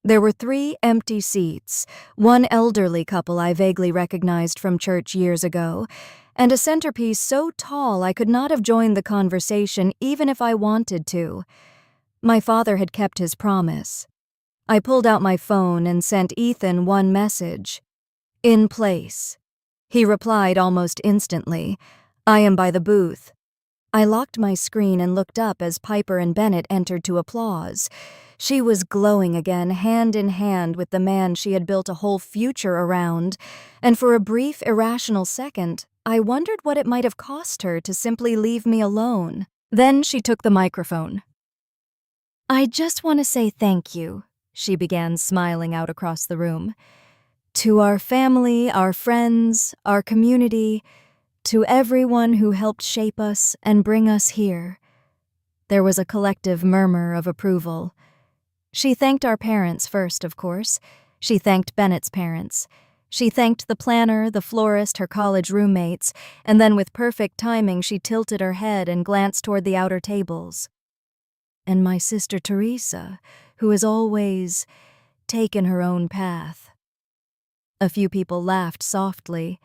There were 3 empty seats, one elderly couple I vaguely recognized from church years ago, and a centerpiece so tall I could not have joined the conversation even if I wanted to. My father had kept his promise. I pulled out my phone and sent Ethan one message. In place. He replied almost instantly. I am by the booth. I locked my screen and looked up as Piper and Bennett entered to applause. She was glowing again, hand in hand with the man she had built a whole future around, and for a brief, irrational second, I wondered what it might have cost her to simply leave me alone. Then she took the microphone. I just want to say thank you, she began, smiling out across the room. To our family, our friends, our community, to everyone who helped shape us and bring us here. There was a collective murmur of approval. She thanked our parents first, of course. She thanked Bennett's parents. She thanked the planner, the florist, her college roommates, and then with perfect timing she tilted her head and glanced toward the outer tables. And my sister Teresa, who has always taken her own path. A few people laughed softly.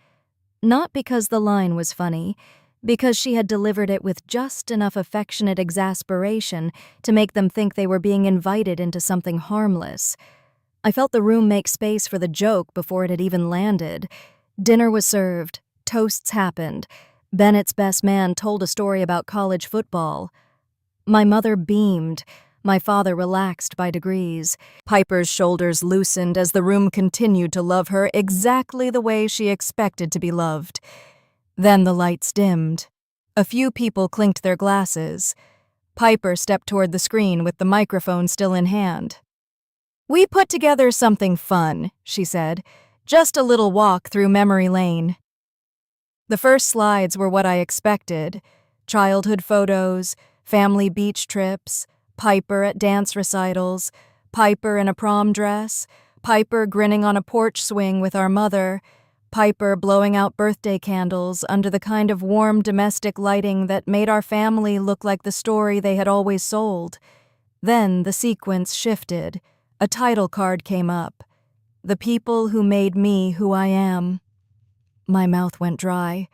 Not because the line was funny, because she had delivered it with just enough affectionate exasperation to make them think they were being invited into something harmless. I felt the room make space for the joke before it had even landed. Dinner was served. Toasts happened. Bennett's best man told a story about college football. My mother beamed. My father relaxed by degrees. Piper's shoulders loosened as the room continued to love her exactly the way she expected to be loved. Then the lights dimmed. A few people clinked their glasses. Piper stepped toward the screen with the microphone still in hand. We put together something fun, she said. Just a little walk through memory lane. The first slides were what I expected. Childhood photos, family beach trips, Piper at dance recitals, Piper in a prom dress, Piper grinning on a porch swing with our mother, Piper blowing out birthday candles under the kind of warm domestic lighting that made our family look like the story they had always sold. Then the sequence shifted. A title card came up. The people who made me who I am. My mouth went dry.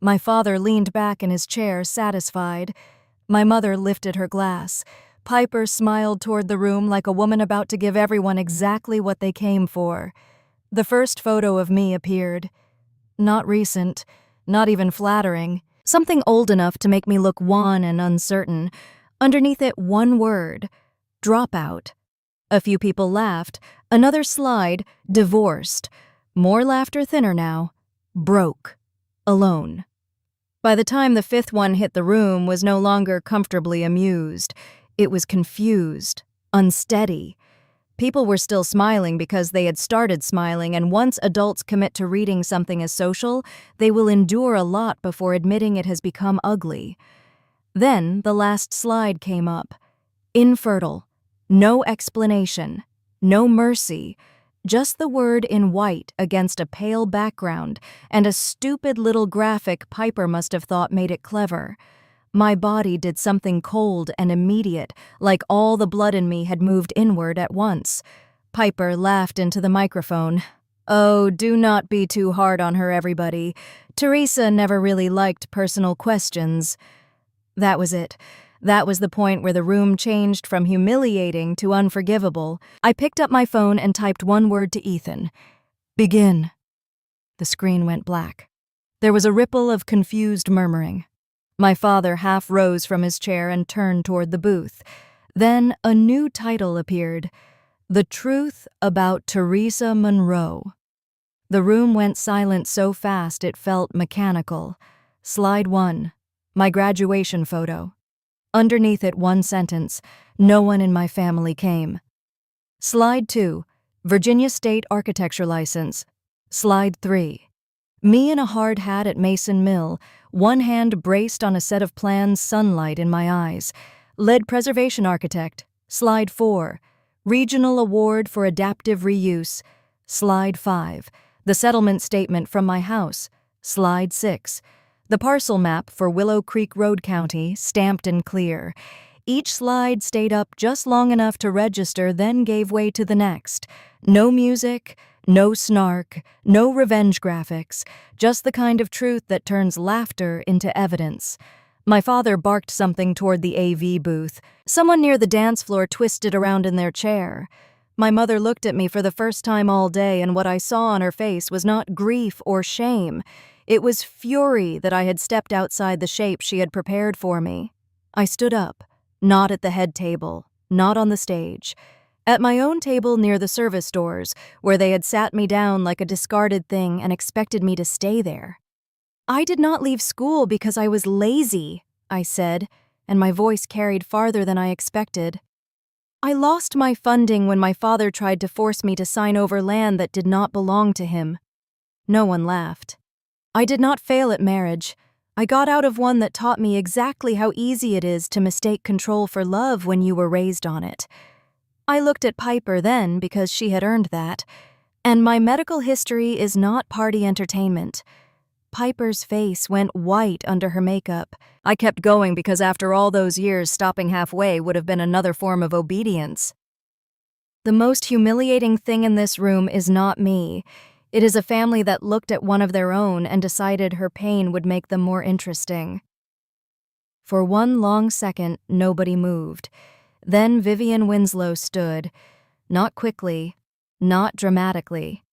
My father leaned back in his chair, satisfied. My mother lifted her glass. Piper smiled toward the room like a woman about to give everyone exactly what they came for. The first photo of me appeared. Not recent, not even flattering. Something old enough to make me look wan and uncertain. Underneath it, one word: dropout. A few people laughed. Another slide: divorced. More laughter, thinner now. Broke. Alone. By the time the fifth one hit the room was no longer comfortably amused. It was confused, unsteady. People were still smiling because they had started smiling, and once adults commit to reading something as social, they will endure a lot before admitting it has become ugly. Then the last slide came up. Infertile. No explanation. No mercy. Just the word in white against a pale background, and a stupid little graphic Piper must have thought made it clever. My body did something cold and immediate, like all the blood in me had moved inward at once. Piper laughed into the microphone. Oh, do not be too hard on her, everybody. Teresa never really liked personal questions. That was it. That was the point where the room changed from humiliating to unforgivable. I picked up my phone and typed one word to Ethan. Begin. The screen went black. There was a ripple of confused murmuring. My father half rose from his chair and turned toward the booth. Then a new title appeared. The Truth About Teresa Monroe. The room went silent so fast it felt mechanical. Slide 1. My graduation photo. Underneath it, one sentence. No one in my family came. Slide 2. Virginia State Architecture License. Slide 3. Me in a hard hat at Mason Mill, one hand braced on a set of plans, sunlight in my eyes. Lead Preservation Architect. Slide 4. Regional Award for Adaptive Reuse. Slide 5. The settlement statement from my house. Slide 6. The parcel map for Willow Creek Road County, stamped and clear. Each slide stayed up just long enough to register, then gave way to the next. No music, No snark, no revenge graphics, just the kind of truth that turns laughter into evidence. My father barked something toward the AV booth. Someone near the dance floor twisted around in their chair. My mother looked at me for the first time all day, and what I saw on her face was not grief or shame. It was fury that I had stepped outside the shape she had prepared for me. I stood up, not at the head table, not on the stage. At my own table near the service doors, where they had sat me down like a discarded thing and expected me to stay there. I did not leave school because I was lazy, I said, and my voice carried farther than I expected. I lost my funding when my father tried to force me to sign over land that did not belong to him. No one laughed. I did not fail at marriage. I got out of one that taught me exactly how easy it is to mistake control for love when you were raised on it. I looked at Piper then because she had earned that, and my medical history is not party entertainment. Piper's face went white under her makeup. I kept going because after all those years, stopping halfway would have been another form of obedience. The most humiliating thing in this room is not me. It is a family that looked at one of their own and decided her pain would make them more interesting. For one long second, nobody moved. Then Vivian Winslow stood, not quickly, not dramatically,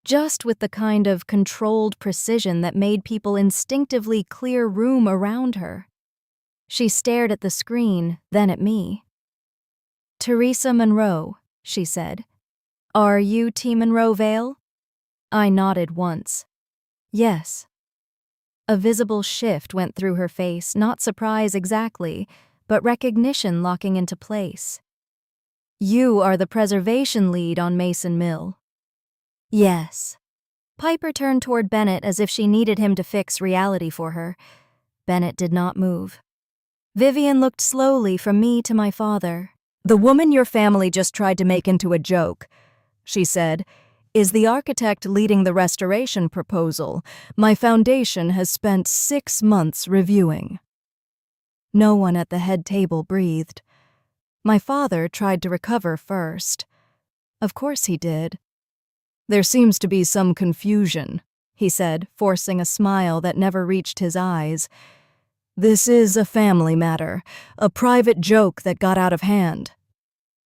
just with the kind of controlled precision that made people instinctively clear room around her. She stared at the screen, then at me. "Teresa Monroe," she said. "Are you T. Monroe Vale?" I nodded once. "Yes." A visible shift went through her face, not surprise exactly, but recognition locking into place. "You are the preservation lead on Mason Mill." "Yes." Piper turned toward Bennett as if she needed him to fix reality for her. Bennett did not move. Vivian looked slowly from me to my father. "The woman your family just tried to make into a joke," she said, "is the architect leading the restoration proposal my foundation has spent 6 months reviewing." No one at the head table breathed. My father tried to recover first. Of course he did. "There seems to be some confusion," he said, forcing a smile that never reached his eyes. "This is a family matter, a private joke that got out of hand."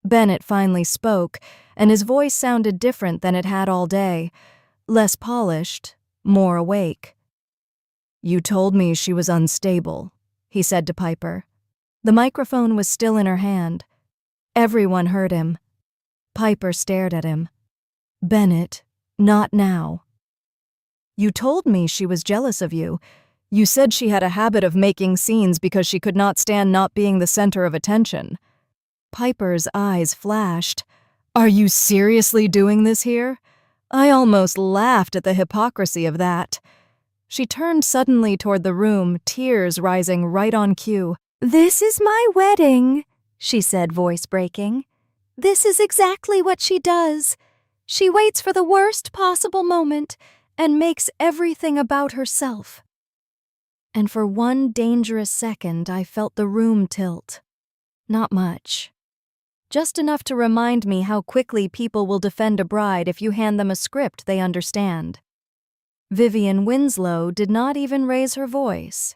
Bennett finally spoke, and his voice sounded different than it had all day, less polished, more awake. "You told me she was unstable," he said to Piper. The microphone was still in her hand. Everyone heard him. Piper stared at him. "Bennett, not now." "You told me she was jealous of you. You said she had a habit of making scenes because she could not stand not being the center of attention." Piper's eyes flashed. "Are you seriously doing this here? I almost laughed at the hypocrisy of that." She turned suddenly toward the room, tears rising right on cue. "This is my wedding," she said, voice breaking. "This is exactly what she does. She waits for the worst possible moment and makes everything about herself." And for one dangerous second, I felt the room tilt. Not much. Just enough to remind me how quickly people will defend a bride if you hand them a script they understand. Vivian Winslow did not even raise her voice.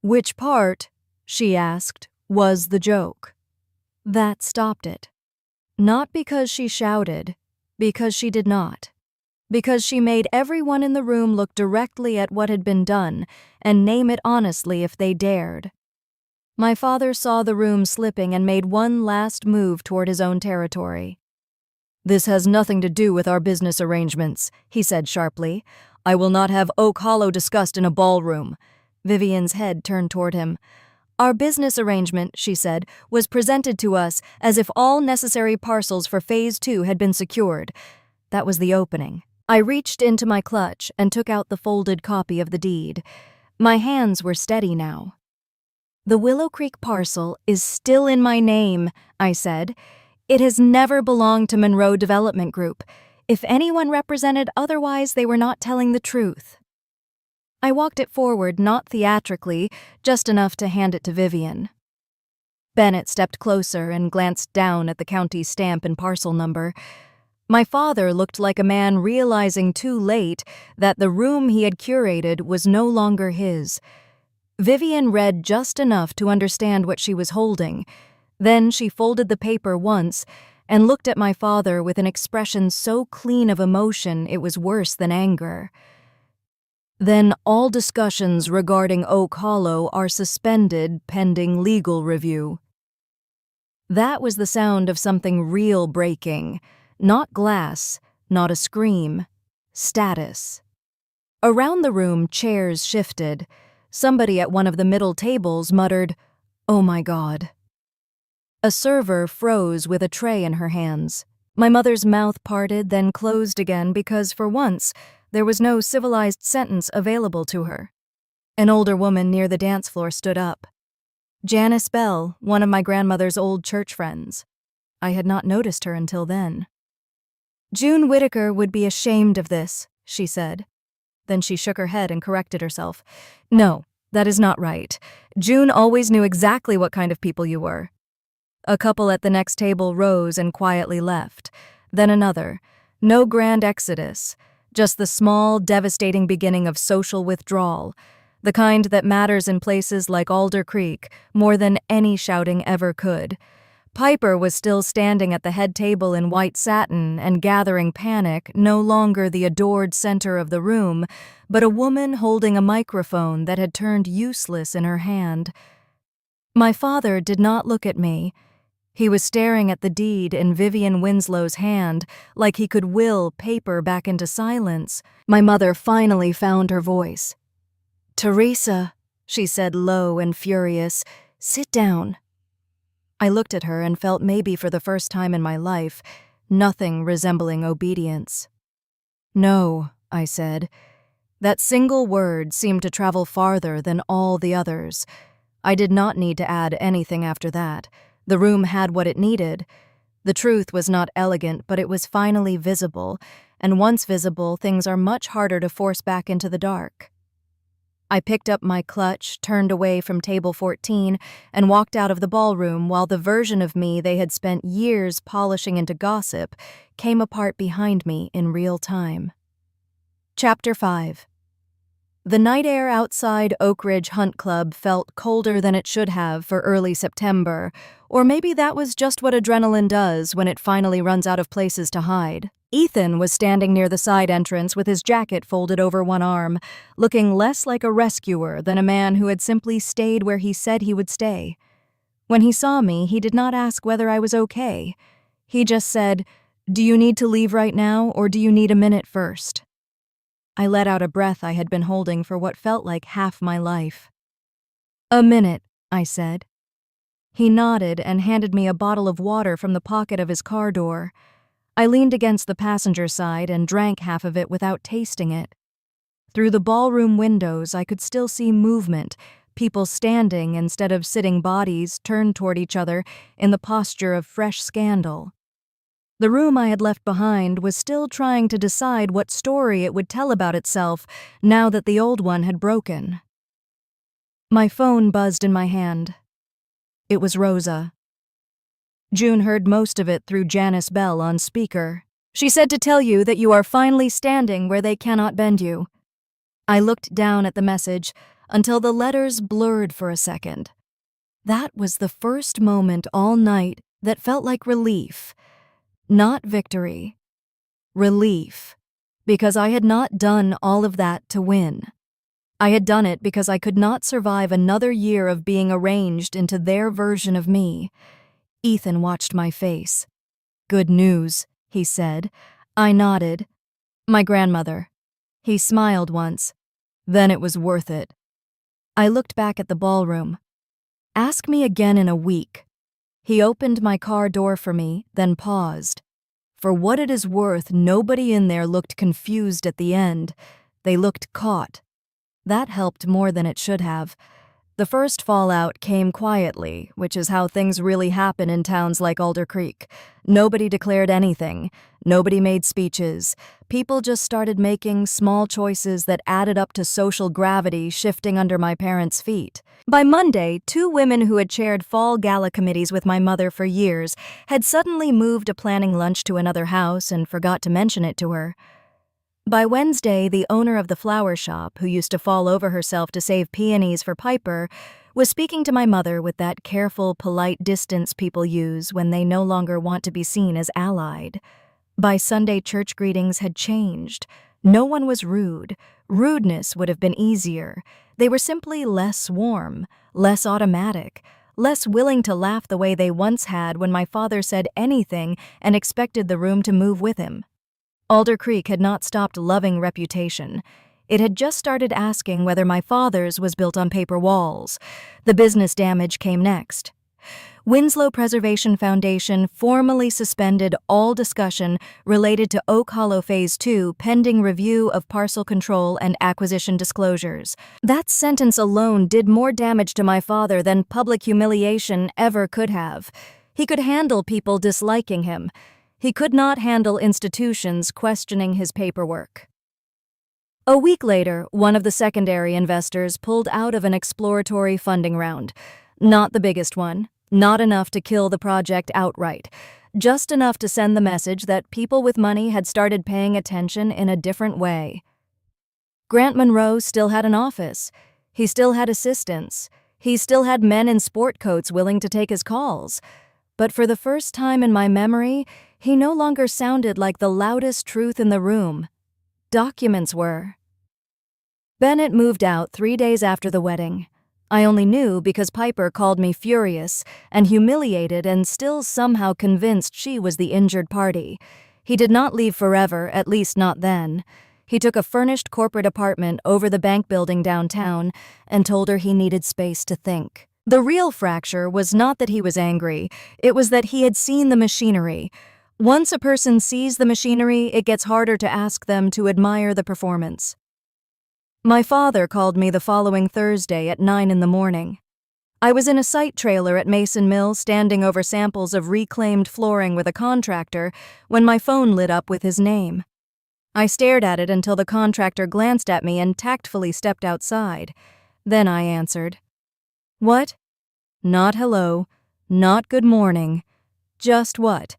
"Which part," she asked, "was the joke?" That stopped it. Not because she shouted, because she did not. Because she made everyone in the room look directly at what had been done and name it honestly if they dared. My father saw the room slipping and made one last move toward his own territory. "This has nothing to do with our business arrangements," he said sharply. "I will not have Oak Hollow discussed in a ballroom." Vivian's head turned toward him. "Our business arrangement," she said, "was presented to us as if all necessary parcels for Phase 2 had been secured." That was the opening. I reached into my clutch and took out the folded copy of the deed. My hands were steady now. "The Willow Creek parcel is still in my name," I said. "It has never belonged to Monroe Development Group. If anyone represented otherwise, they were not telling the truth." I walked it forward, not theatrically, just enough to hand it to Vivian. Bennett stepped closer and glanced down at the county stamp and parcel number. My father looked like a man realizing too late that the room he had curated was no longer his. Vivian read just enough to understand what she was holding. Then she folded the paper once and looked at my father with an expression so clean of emotion it was worse than anger. Then all discussions regarding Oak Hollow are suspended pending legal review. That was the sound of something real breaking. Not glass, not a scream. Status. Around the room, chairs shifted. Somebody at one of the middle tables muttered, "Oh my God." A server froze with a tray in her hands. My mother's mouth parted, then closed again because, for once, there was no civilized sentence available to her. An older woman near the dance floor stood up. Janice Bell, one of my grandmother's old church friends. I had not noticed her until then. "June Whittaker would be ashamed of this," she said. Then she shook her head and corrected herself. "No, that is not right. June always knew exactly what kind of people you were." A couple at the next table rose and quietly left. Then another. No grand exodus, just the small, devastating beginning of social withdrawal, the kind that matters in places like Alder Creek more than any shouting ever could. Piper was still standing at the head table in white satin and gathering panic, no longer the adored center of the room, but a woman holding a microphone that had turned useless in her hand. My father did not look at me. He was staring at the deed in Vivian Winslow's hand, like he could will paper back into silence. My mother finally found her voice. "Teresa," she said low and furious, "sit down." I looked at her and felt, maybe for the first time in my life, nothing resembling obedience. "No," I said. That single word seemed to travel farther than all the others. I did not need to add anything after that. The room had what it needed. The truth was not elegant, but it was finally visible, and once visible, things are much harder to force back into the dark. I picked up my clutch, turned away from table 14, and walked out of the ballroom while the version of me they had spent years polishing into gossip came apart behind me in real time. Chapter 5. The night air outside Oak Ridge Hunt Club felt colder than it should have for early September, or maybe that was just what adrenaline does when it finally runs out of places to hide. Ethan was standing near the side entrance with his jacket folded over one arm, looking less like a rescuer than a man who had simply stayed where he said he would stay. When he saw me, he did not ask whether I was okay. He just said, "Do you need to leave right now, or do you need a minute first?" I let out a breath I had been holding for what felt like half my life. "A minute," I said. He nodded and handed me a bottle of water from the pocket of his car door. I leaned against the passenger side and drank half of it without tasting it. Through the ballroom windows, I could still see movement, people standing instead of sitting bodies turned toward each other in the posture of fresh scandal. The room I had left behind was still trying to decide what story it would tell about itself now that the old one had broken. My phone buzzed in my hand. It was Rosa. June heard most of it through Janice Bell on speaker. "She said to tell you that you are finally standing where they cannot bend you." I looked down at the message until the letters blurred for a second. That was the first moment all night that felt like relief. Not victory. Relief. Because I had not done all of that to win. I had done it because I could not survive another year of being arranged into their version of me. Ethan watched my face. "Good news," he said. I nodded. "My grandmother." He smiled once. "Then it was worth it." I looked back at the ballroom. "Ask me again in a week." He opened my car door for me, then paused. For what it is worth, nobody in there looked confused at the end. They looked caught. That helped more than it should have. The first fallout came quietly, which is how things really happen in towns like Alder Creek. Nobody declared anything. Nobody made speeches. People just started making small choices that added up to social gravity shifting under my parents' feet. By Monday, 2 women who had chaired fall gala committees with my mother for years had suddenly moved a planning lunch to another house and forgot to mention it to her. By Wednesday, the owner of the flower shop, who used to fall over herself to save peonies for Piper, was speaking to my mother with that careful, polite distance people use when they no longer want to be seen as allied. By Sunday, church greetings had changed. No one was rude. Rudeness would have been easier. They were simply less warm, less automatic, less willing to laugh the way they once had when my father said anything and expected the room to move with him. Alder Creek had not stopped loving reputation. It had just started asking whether my father's was built on paper walls. The business damage came next. Winslow Preservation Foundation formally suspended all discussion related to Oak Hollow Phase 2 pending review of parcel control and acquisition disclosures. That sentence alone did more damage to my father than public humiliation ever could have. He could handle people disliking him. He could not handle institutions questioning his paperwork. A week later, one of the secondary investors pulled out of an exploratory funding round. Not the biggest one, not enough to kill the project outright, just enough to send the message that people with money had started paying attention in a different way. Grant Monroe still had an office. He still had assistants. He still had men in sport coats willing to take his calls. But for the first time in my memory, he no longer sounded like the loudest truth in the room. Documents were. Bennett moved out 3 days after the wedding. I only knew because Piper called me furious and humiliated and still somehow convinced she was the injured party. He did not leave forever, at least not then. He took a furnished corporate apartment over the bank building downtown and told her he needed space to think. The real fracture was not that he was angry, it was that he had seen the machinery. Once a person sees the machinery, it gets harder to ask them to admire the performance. My father called me the following Thursday at 9 in the morning. I was in a site trailer at Mason Mill standing over samples of reclaimed flooring with a contractor when my phone lit up with his name. I stared at it until the contractor glanced at me and tactfully stepped outside. Then I answered. What? Not hello, not good morning. Just what?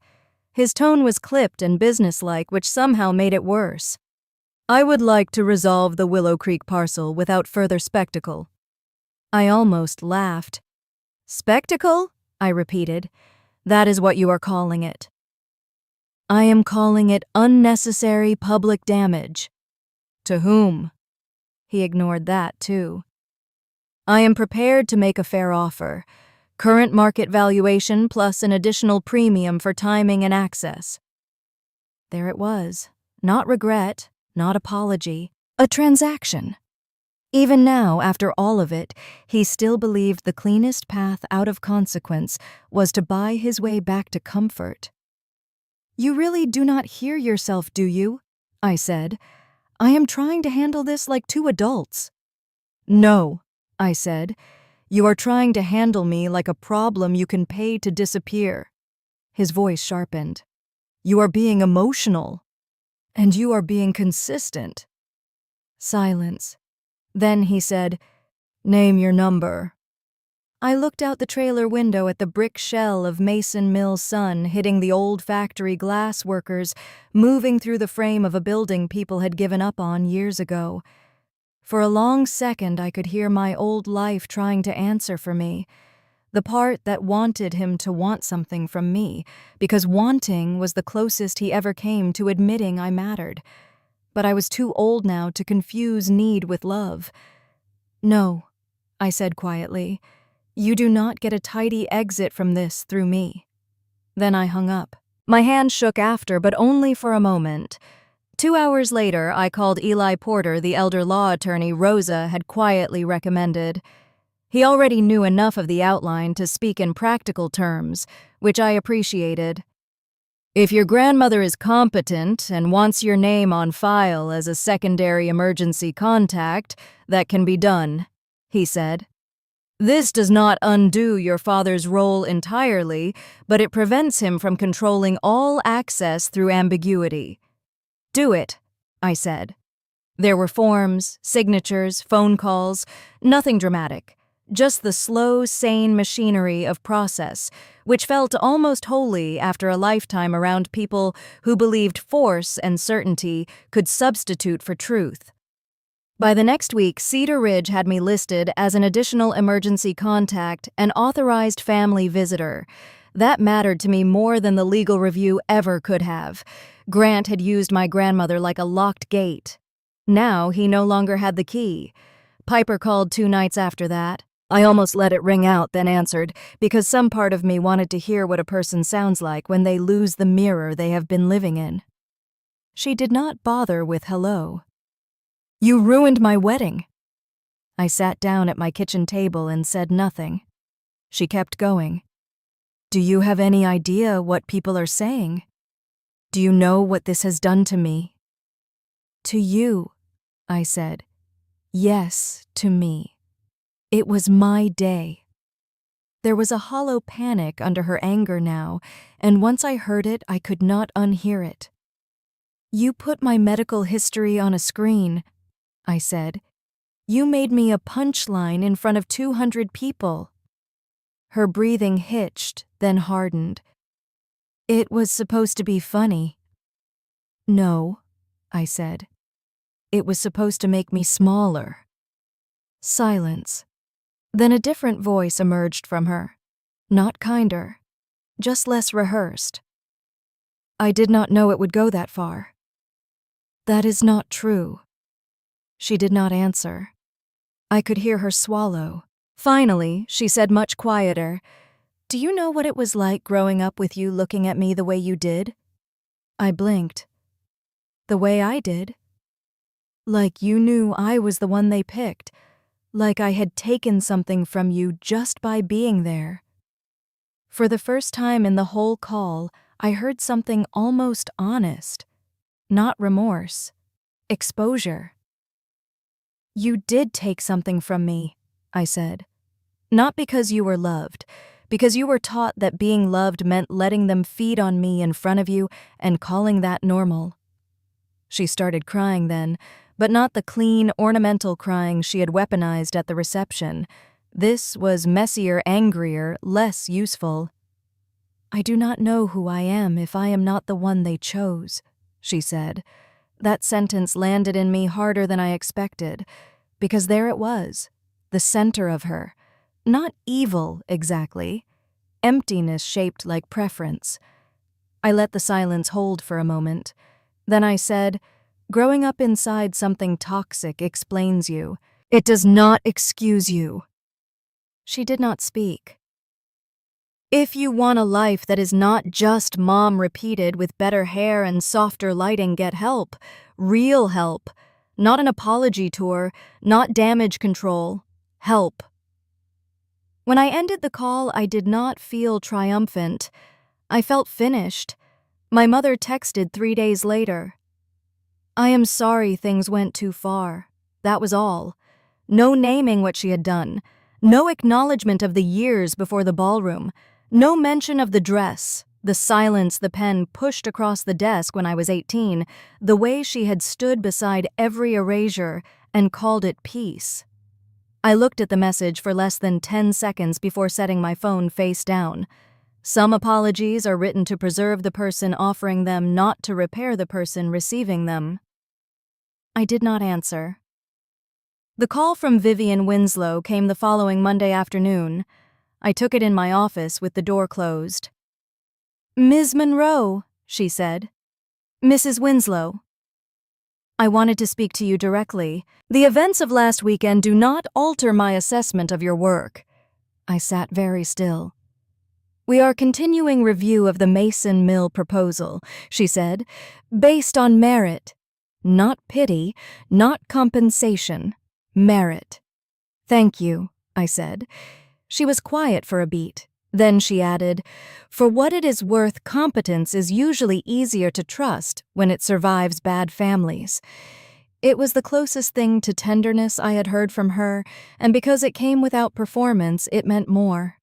His tone was clipped and businesslike, which somehow made it worse. I would like to resolve the Willow Creek parcel without further spectacle. I almost laughed. Spectacle? I repeated. That is what you are calling it. I am calling it unnecessary public damage. To whom? He ignored that, too. I am prepared to make a fair offer. Current market valuation plus an additional premium for timing and access. There it was. Not regret, not apology, a transaction. Even now, after all of it, he still believed the cleanest path out of consequence was to buy his way back to comfort. You really do not hear yourself, do you? I said. I am trying to handle this like 2 adults. No, I said. You are trying to handle me like a problem you can pay to disappear. His voice sharpened. You are being emotional. And you are being consistent. Silence. Then he said, Name your number. I looked out the trailer window at the brick shell of Mason Mill sun hitting the old factory glass workers moving through the frame of a building people had given up on years ago. For a long second I could hear my old life trying to answer for me, the part that wanted him to want something from me, because wanting was the closest he ever came to admitting I mattered. But I was too old now to confuse need with love. No, I said quietly. You do not get a tidy exit from this through me. Then I hung up. My hand shook after, but only for a moment. 2 hours later, I called Eli Porter, the elder law attorney Rosa had quietly recommended. He already knew enough of the outline to speak in practical terms, which I appreciated. If your grandmother is competent and wants your name on file as a secondary emergency contact, that can be done, he said. This does not undo your father's role entirely, but it prevents him from controlling all access through ambiguity. Do it, I said. There were forms, signatures, phone calls, nothing dramatic, just the slow, sane machinery of process, which felt almost holy after a lifetime around people who believed force and certainty could substitute for truth. By the next week, Cedar Ridge had me listed as an additional emergency contact and authorized family visitor. That mattered to me more than the legal review ever could have. Grant had used my grandmother like a locked gate. Now he no longer had the key. Piper called 2 nights after that. I almost let it ring out, then answered, because some part of me wanted to hear what a person sounds like when they lose the mirror they have been living in. She did not bother with hello. You ruined my wedding. I sat down at my kitchen table and said nothing. She kept going. Do you have any idea what people are saying? Do you know what this has done to me? To you, I said. Yes, to me. It was my day. There was a hollow panic under her anger now, and once I heard it, I could not unhear it. You put my medical history on a screen, I said. You made me a punchline in front of 200 people. Her breathing hitched, then hardened. It was supposed to be funny. No, I said. It was supposed to make me smaller. Silence. Then a different voice emerged from her. Not kinder, just less rehearsed. I did not know it would go that far. That is not true. She did not answer. I could hear her swallow. Finally, she said much quieter, Do you know what it was like growing up with you looking at me the way you did? I blinked. The way I did? Like you knew I was the one they picked, like I had taken something from you just by being there. For the first time in the whole call, I heard something almost honest. Not remorse. Exposure. You did take something from me, I said. Not because you were loved, because you were taught that being loved meant letting them feed on me in front of you and calling that normal. She started crying then, but not the clean, ornamental crying she had weaponized at the reception. This was messier, angrier, less useful. I do not know who I am if I am not the one they chose, she said. That sentence landed in me harder than I expected, because there it was, the center of her. Not evil, exactly. Emptiness shaped like preference. I let the silence hold for a moment. Then I said, Growing up inside something toxic explains you. It does not excuse you. She did not speak. If you want a life that is not just mom repeated with better hair and softer lighting, get help. Real help. Not an apology tour, not damage control. Help. When I ended the call, I did not feel triumphant. I felt finished. My mother texted 3 days later. I am sorry things went too far. That was all. No naming what she had done. No acknowledgement of the years before the ballroom. No mention of the dress, the silence the pen pushed across the desk when I was 18, the way she had stood beside every erasure and called it peace. I looked at the message for less than 10 seconds before setting my phone face down. Some apologies are written to preserve the person offering them, not to repair the person receiving them. I did not answer. The call from Vivian Winslow came the following Monday afternoon. I took it in my office with the door closed. Ms. Monroe, she said. Mrs. Winslow. I wanted to speak to you directly. The events of last weekend do not alter my assessment of your work. I sat very still. We are continuing review of the Mason Mill proposal, she said, based on merit. Not pity, not compensation. Merit. Thank you, I said. She was quiet for a beat. Then she added, For what it is worth, competence is usually easier to trust when it survives bad families. It was the closest thing to tenderness I had heard from her, and because it came without performance, it meant more.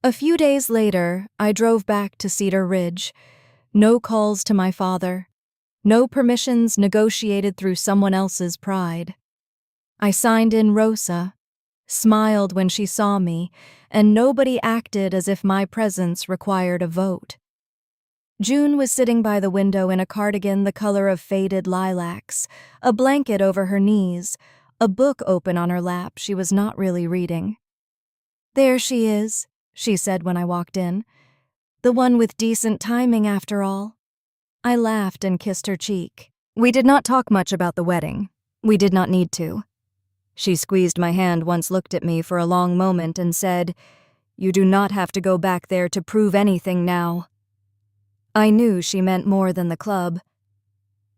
A few days later, I drove back to Cedar Ridge. No calls to my father. No permissions negotiated through someone else's pride. I signed in Rosa, smiled when she saw me, and nobody acted as if my presence required a vote. June was sitting by the window in a cardigan the color of faded lilacs, a blanket over her knees, a book open on her lap she was not really reading. "There she is," she said when I walked in. "The one with decent timing, after all." I laughed and kissed her cheek. We did not talk much about the wedding. We did not need to. She squeezed my hand once, looked at me for a long moment, and said, "You do not have to go back there to prove anything now." I knew she meant more than the club.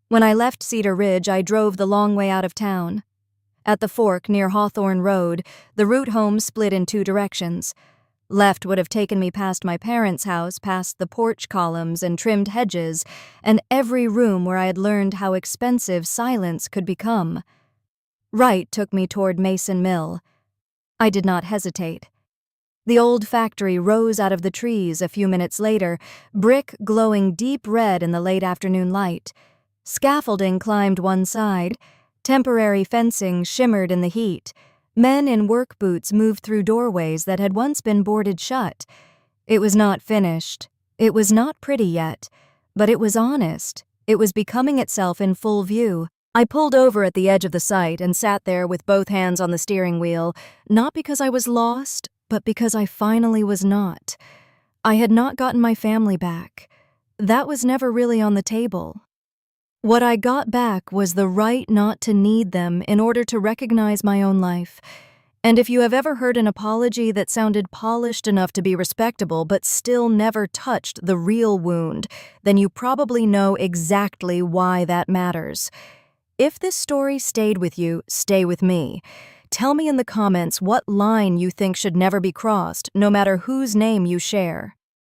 When I left Cedar Ridge, I drove the long way out of town. At the fork near Hawthorne Road, the route home split in two directions. Left would have taken me past my parents' house, past the porch columns and trimmed hedges, and every room where I had learned how expensive silence could become. Right took me toward Mason Mill. I did not hesitate. The old factory rose out of the trees a few minutes later, brick glowing deep red in the late afternoon light. Scaffolding climbed one side. Temporary fencing shimmered in the heat. Men in work boots moved through doorways that had once been boarded shut. It was not finished. It was not pretty yet. But it was honest. It was becoming itself in full view. I pulled over at the edge of the site and sat there with both hands on the steering wheel, not because I was lost, but because I finally was not. I had not gotten my family back. That was never really on the table. What I got back was the right not to need them in order to recognize my own life. And if you have ever heard an apology that sounded polished enough to be respectable but still never touched the real wound, then you probably know exactly why that matters. If this story stayed with you, stay with me. Tell me in the comments what line you think should never be crossed, no matter whose name you share.